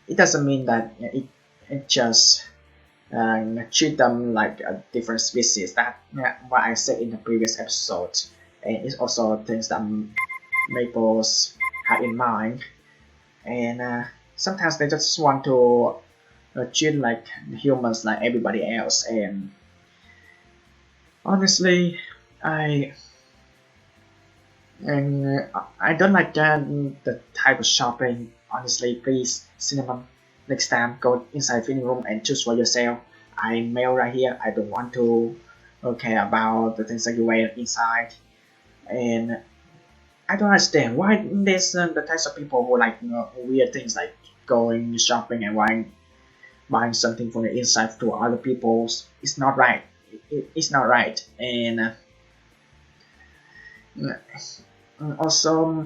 it doesn't mean that it just treat them like a different species. That what I said in the previous episode, and it's also things that maples have in mind, and sometimes they just want to treat like humans like everybody else. And honestly, I I don't like the type of shopping. Honestly, please, cinnamon, next time go inside fitting room and choose for yourself. I'm male right here. I don't want to care about the things that you wear inside. And I don't understand why there's the types of people who like weird things like going shopping and buying something from the inside to other people's. It's not right. It's not right. And also,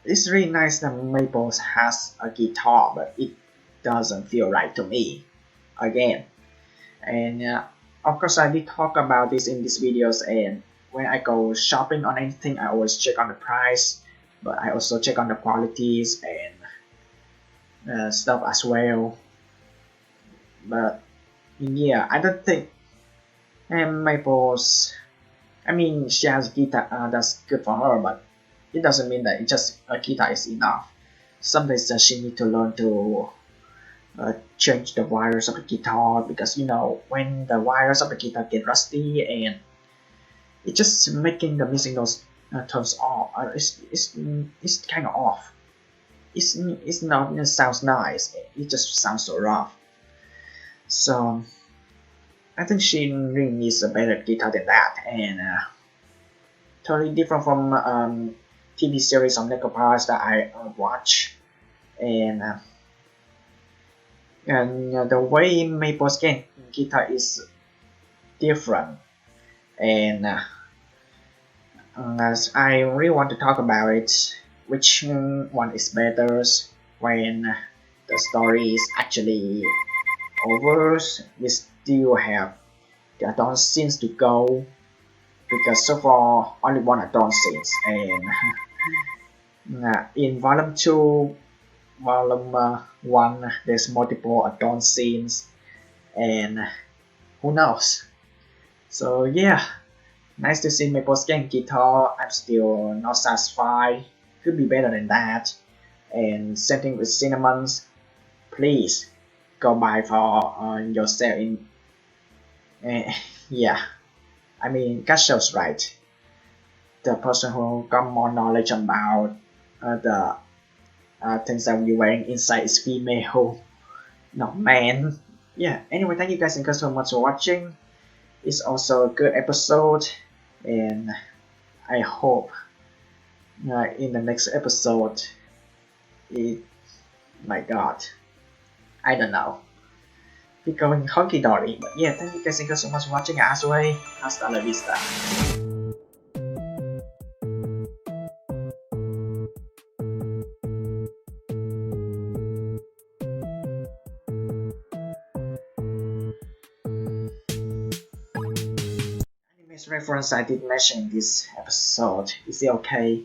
it's really nice that Maples has a guitar, but it doesn't feel right to me. Again, and of course, I did talk about this in these videos. And when I go shopping on anything, I always check on the price, but I also check on the qualities and stuff as well. But yeah, I don't think Maples. I mean, she has a guitar that's good for her, but it doesn't mean that just a guitar is enough. Sometimes she need to learn to change the wires of the guitar, because when the wires of the guitar get rusty and it's just making the missing those tones off. It's kind of off. It's not. It sounds nice. It just sounds so rough. So I think she really needs a better guitar than that, and totally different from TV series on NEKOPARA that I watch, and the way Maple's guitar is different, and as I really want to talk about it, which one is better when the story is actually over. We still have the adult scenes to go, because so far only one adult scenes, and in volume 2, volume 1 there's multiple adult scenes, and who knows. So yeah, nice to see Maple's getting guitar. I'm still not satisfied, could be better than that. And same thing with Cinnamon's. Please go buy for yourself in yeah, I mean, Cashel's right. The person who got more knowledge about the things that you're wearing inside is female, not man. Yeah, anyway, thank you guys so much for watching. It's also a good episode, and I hope in the next episode, my god, I don't know, becoming hunky dory. But yeah, thank you guys so much for watching. As always, hasta la vista. reference I did mention in this episode. Is it okay?